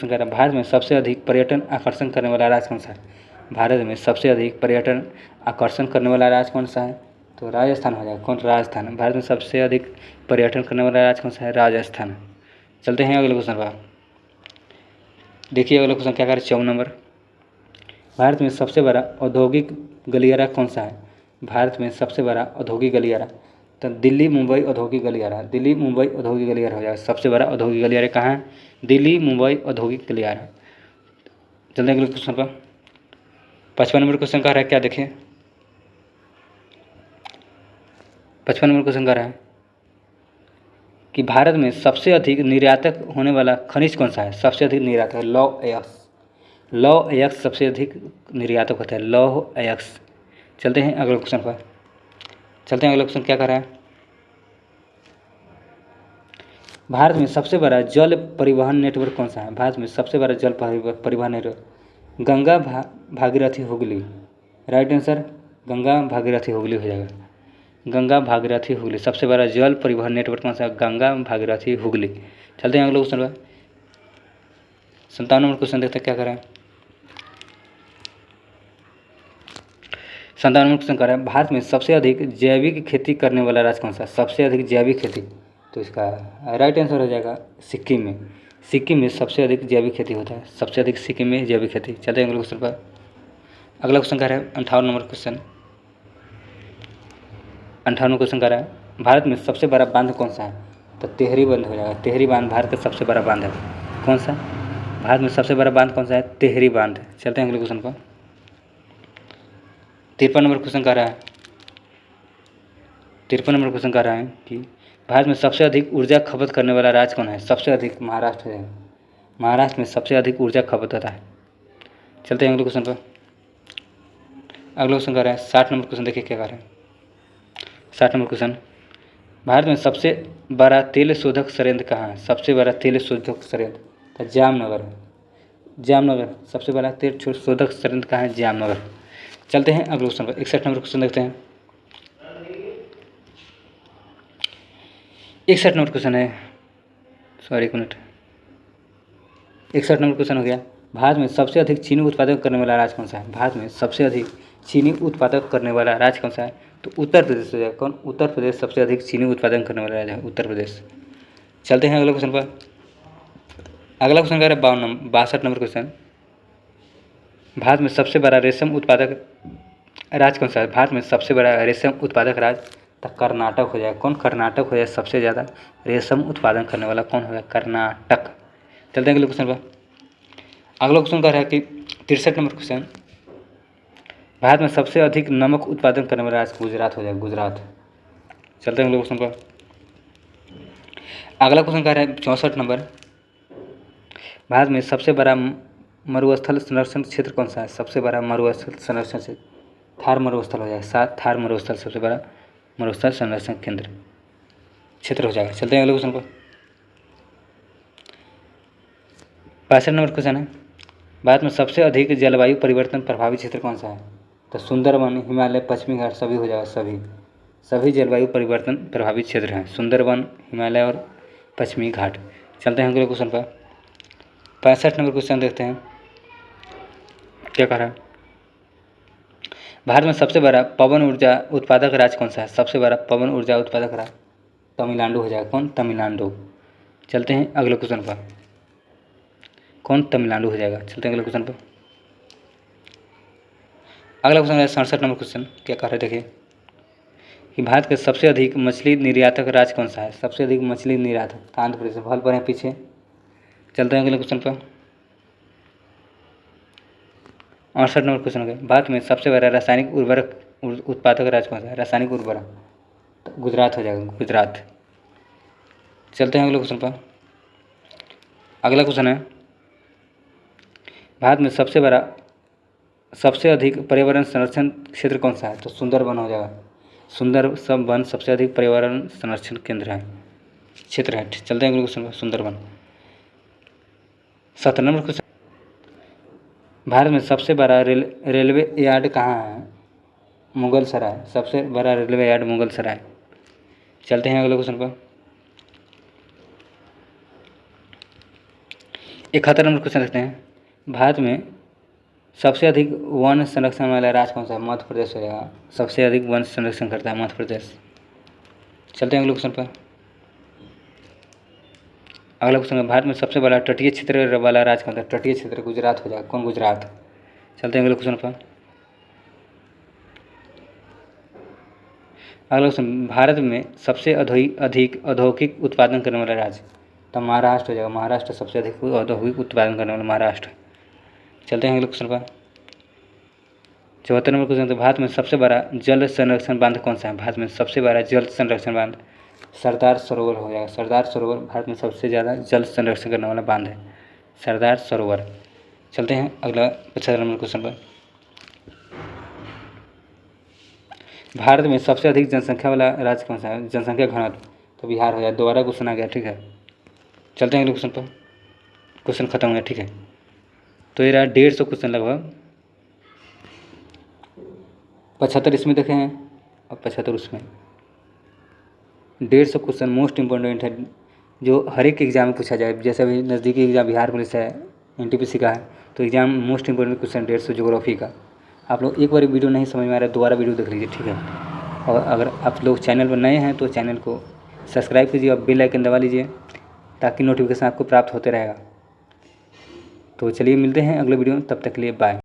कह रहा है भारत में सबसे अधिक पर्यटन आकर्षण करने वाला राज्य कौन सा है? भारत में सबसे अधिक पर्यटन आकर्षण करने वाला राज्य कौन सा है? तो राजस्थान हो जाएगा। कौन? राजस्थान। भारत में सबसे अधिक पर्यटन करने वाला राज्य कौन सा है? राजस्थान। चलते हैं अगले क्वेश्चन पर। देखिए अगला क्वेश्चन क्या कर 54 नंबर। भारत में सबसे बड़ा औद्योगिक गलियारा कौन सा है? भारत में सबसे बड़ा औद्योगिक गलियारा तो दिल्ली मुंबई औद्योगिक गलियारा। दिल्ली मुंबई औद्योगिक गलियारा हो जाएगा। सबसे बड़ा औद्योगिक गलियारा कहाँ है? दिल्ली मुंबई औद्योगिक गलियारा। चलते हैं अगले क्वेश्चन पर। 55 नंबर क्वेश्चन कह रहा है क्या देखें। 55 नंबर क्वेश्चन कह रहा है कि भारत में सबसे अधिक निर्यातक होने वाला खनिज कौन सा है? सबसे अधिक निर्यातक लौह अयस्क सबसे अधिक निर्यातक होता है, लौह अयस्क। चलते हैं अगले क्वेश्चन पर। चलते हैं अगला क्वेश्चन क्या कर रहा है। भारत में सबसे बड़ा जल परिवहन नेटवर्क कौन सा है? भारत में सबसे बड़ा जल परिवहन network Ganga Bhagirathi Hooghly. Right answer Ganga Bhagirathi Hooghly हो जाएगा। गंगा भागीरथी हुगली सबसे बड़ा जल परिवहन नेटवर्क कौन सा है? गंगा भागीरथी हुगली। चलते हैं अगले क्वेश्चन पर। 57 नंबर क्वेश्चन देखते हैं क्या करें। 57 नंबर क्वेश्चन कर रहा है भारत में सबसे अधिक जैविक खेती करने वाला राज्य कौन सा है? सबसे अधिक जैविक खेती, तो इसका राइट आंसर हो जाएगा सिक्किम में। सिक्किम में सबसे अधिक जैविक खेती होता है, सबसे अधिक सिक्किम में जैविक खेती। चलते हैं अगले क्वेश्चन पर। अगला क्वेश्चन कर रहा है 58 नंबर क्वेश्चन। 58 क्वेश्चन कर रहा है भारत में सबसे बड़ा बांध कौन सा है? तो तिहरी बांध हो जाएगा। तिहरी बांध भारत का सबसे बड़ा बांध है। कौन सा? भारत में सबसे बड़ा बांध कौन सा है? तिहरी बांध। चलते हैं अगले क्वेश्चन पर। 53 नंबर क्वेश्चन कर रहा है 53 नंबर क्वेश्चन कर रहा है कि भारत में सबसे अधिक ऊर्जा खपत करने वाला राज्य कौन है? सबसे अधिक महाराष्ट्र है। महाराष्ट्र में सबसे अधिक ऊर्जा खपत होता है। चलते हैं अगले क्वेश्चन पर। अगला क्वेश्चन कर रहा है 60 नंबर क्वेश्चन। देखिए क्या कर रहे हैं 60 नंबर क्वेश्चन। भारत में सबसे बड़ा तेल शोधक संयंत्र कहाँ है? सबसे बड़ा तेल शोधक संयंत्र तो जामनगर है। जामनगर सबसे बड़ा तेल शोधक संयंत्र कहाँ है? जामनगर। चलते हैं अगले क्वेश्चन पर। 61 नंबर क्वेश्चन देखते हैं। 61 नंबर क्वेश्चन है, सॉरी एक मिनट। 61 नंबर क्वेश्चन हो गया भारत में सबसे अधिक चीनी उत्पादन करने वाला राज्य कौन सा है? भारत में सबसे अधिक चीनी उत्पादक करने वाला राज्य कौन सा है? तो उत्तर प्रदेश हो जाएगा। कौन? उत्तर प्रदेश सबसे अधिक चीनी उत्पादन करने वाला राज्य है, उत्तर प्रदेश। चलते हैं अगले क्वेश्चन पर। अगला क्वेश्चन कह रहा है 62 नंबर क्वेश्चन। भारत में सबसे बड़ा रेशम उत्पादक राज्य कौन सा है? भारत में सबसे बड़ा रेशम उत्पादक राज्य तो कर्नाटक हो जाएगा। कौन? कर्नाटक हो जाएगा। सबसे ज़्यादा रेशम उत्पादन करने वाला कौन होगा? कर्नाटक। चलते हैं अगले क्वेश्चन पर। अगला क्वेश्चन कह रहा है कि 63 नंबर क्वेश्चन। भारत में सबसे अधिक नमक उत्पादन करने वाला राज्य गुजरात हो जाएगा, गुजरात। चलते हैं अगले क्वेश्चन पर। अगला क्वेश्चन कह रहा है 64 नंबर। भारत में सबसे बड़ा मरुस्थल संरक्षण क्षेत्र कौन सा है? सबसे बड़ा मरुस्थल संरक्षण क्षेत्र थार मरुस्थल हो जाएगा। थार मरुस्थल सबसे बड़ा मरुस्थल संरक्षण केंद्र क्षेत्र हो जाएगा। चलते हैं अगले क्वेश्चन पर। 65 नंबर क्वेश्चन है भारत में सबसे अधिक जलवायु परिवर्तन प्रभावित क्षेत्र कौन सा है? तो सुंदरवन, हिमालय, पश्चिमी घाट सभी हो जाएगा। सभी जलवायु परिवर्तन प्रभावित क्षेत्र हैं, सुंदरवन, हिमालय और पश्चिमी घाट। चलते हैं अगले क्वेश्चन पर। 65 नंबर क्वेश्चन देखते हैं क्या कह रहा है। भारत में सबसे बड़ा पवन ऊर्जा उत्पादक राज्य कौन सा है? सबसे बड़ा पवन ऊर्जा उत्पादक राज्य तमिलनाडु हो जाएगा। कौन? तमिलनाडु। चलते हैं अगले क्वेश्चन पर। कौन? तमिलनाडु हो जाएगा। चलते हैं अगले क्वेश्चन पर। अगला क्वेश्चन है 67 नंबर क्वेश्चन। क्या कह रहे हैं देखिए कि भारत के सबसे अधिक मछली निर्यातक राज्य कौन सा है? सबसे अधिक मछली निर्यातक आंध्र प्रदेश। भल पर है पीछे। चलते हैं अगले क्वेश्चन पर। 68 नंबर क्वेश्चन हो गया भारत में सबसे बड़ा रासायनिक उर्वरक उत्पादक राज्य कौन सा है? रासायनिक उर्वरक तो गुजरात हो जाएगा, गुजरात। चलते हैं अगले क्वेश्चन पर। अगला क्वेश्चन है भारत में सबसे अधिक पर्यावरण संरक्षण क्षेत्र कौन सा है? तो सुंदरवन हो जाएगा। सुंदर सब वन सबसे अधिक पर्यावरण संरक्षण केंद्र है, क्षेत्र है। चलते हैं अगले क्वेश्चन पर। सुंदरवन। 70 number question. भारत में सबसे बड़ा रेलवे यार्ड कहाँ है? मुगल सराय। सबसे बड़ा रेलवे यार्ड मुगल सराय। चलते हैं अगले क्वेश्चन पर। 71 नंबर क्वेश्चन देखते हैं भारत में सबसे अधिक वन संरक्षण वाला राज्य कौन सा है? मध्य प्रदेश हो जाएगा। सबसे अधिक वन संरक्षण करता है मध्य प्रदेश। चलते हैं अगले क्वेश्चन पर। अगला क्वेश्चन है भारत में सबसे बड़ा तटीय क्षेत्र वाला राज्य कौन सा है? तटीय क्षेत्र गुजरात हो जाएगा। कौन? गुजरात। चलते हैं अगले क्वेश्चन पर। अगला क्वेश्चन भारत में सबसे अधिक औद्योगिक उत्पादन करने वाला राज्य तो महाराष्ट्र हो जाएगा। महाराष्ट्र सबसे अधिक औद्योगिक उत्पादन करने वाला महाराष्ट्र। चलते हैं अगले क्वेश्चन पर। 74 नंबर क्वेश्चन। तो भारत में सबसे बड़ा जल संरक्षण बांध कौन सा है? भारत में सबसे बड़ा जल संरक्षण बांध सरदार सरोवर हो जाएगा। सरदार सरोवर भारत में सबसे ज़्यादा जल संरक्षण करने वाला बांध है, सरदार सरोवर। चलते हैं अगला 75 नंबर क्वेश्चन पर। भारत में सबसे अधिक जनसंख्या वाला राज्य कौन सा है? जनसंख्या घनत्व तो बिहार हो जाएगा। दोबारा क्वेश्चन आ गया, ठीक है। चलते हैं अगले क्वेश्चन पर। क्वेश्चन ख़त्म हो गया, ठीक है। तो ये रहा 150 क्वेश्चन लगभग, 75 इसमें देखे हैं और 75 उसमें। 150 क्वेश्चन मोस्ट इम्पोर्टेंट है जो हर एक एग्ज़ाम में पूछा जाए। जैसे अभी नज़दीकी एग्ज़ाम बिहार पुलिस है, NTPC का है, तो exam most important question 150 geography का। आप लोग एक बार वीडियो नहीं समझ में आ रहा है, दोबारा वीडियो देख लीजिए, ठीक है। और अगर आप लोग चैनल पर नए हैं तो चैनल को सब्सक्राइब कीजिए और बेल आइकन दबा लीजिए ताकि नोटिफिकेशन आपको प्राप्त होते रहेगा। तो चलिए मिलते हैं अगले वीडियो में, तब तक के लिए बाय।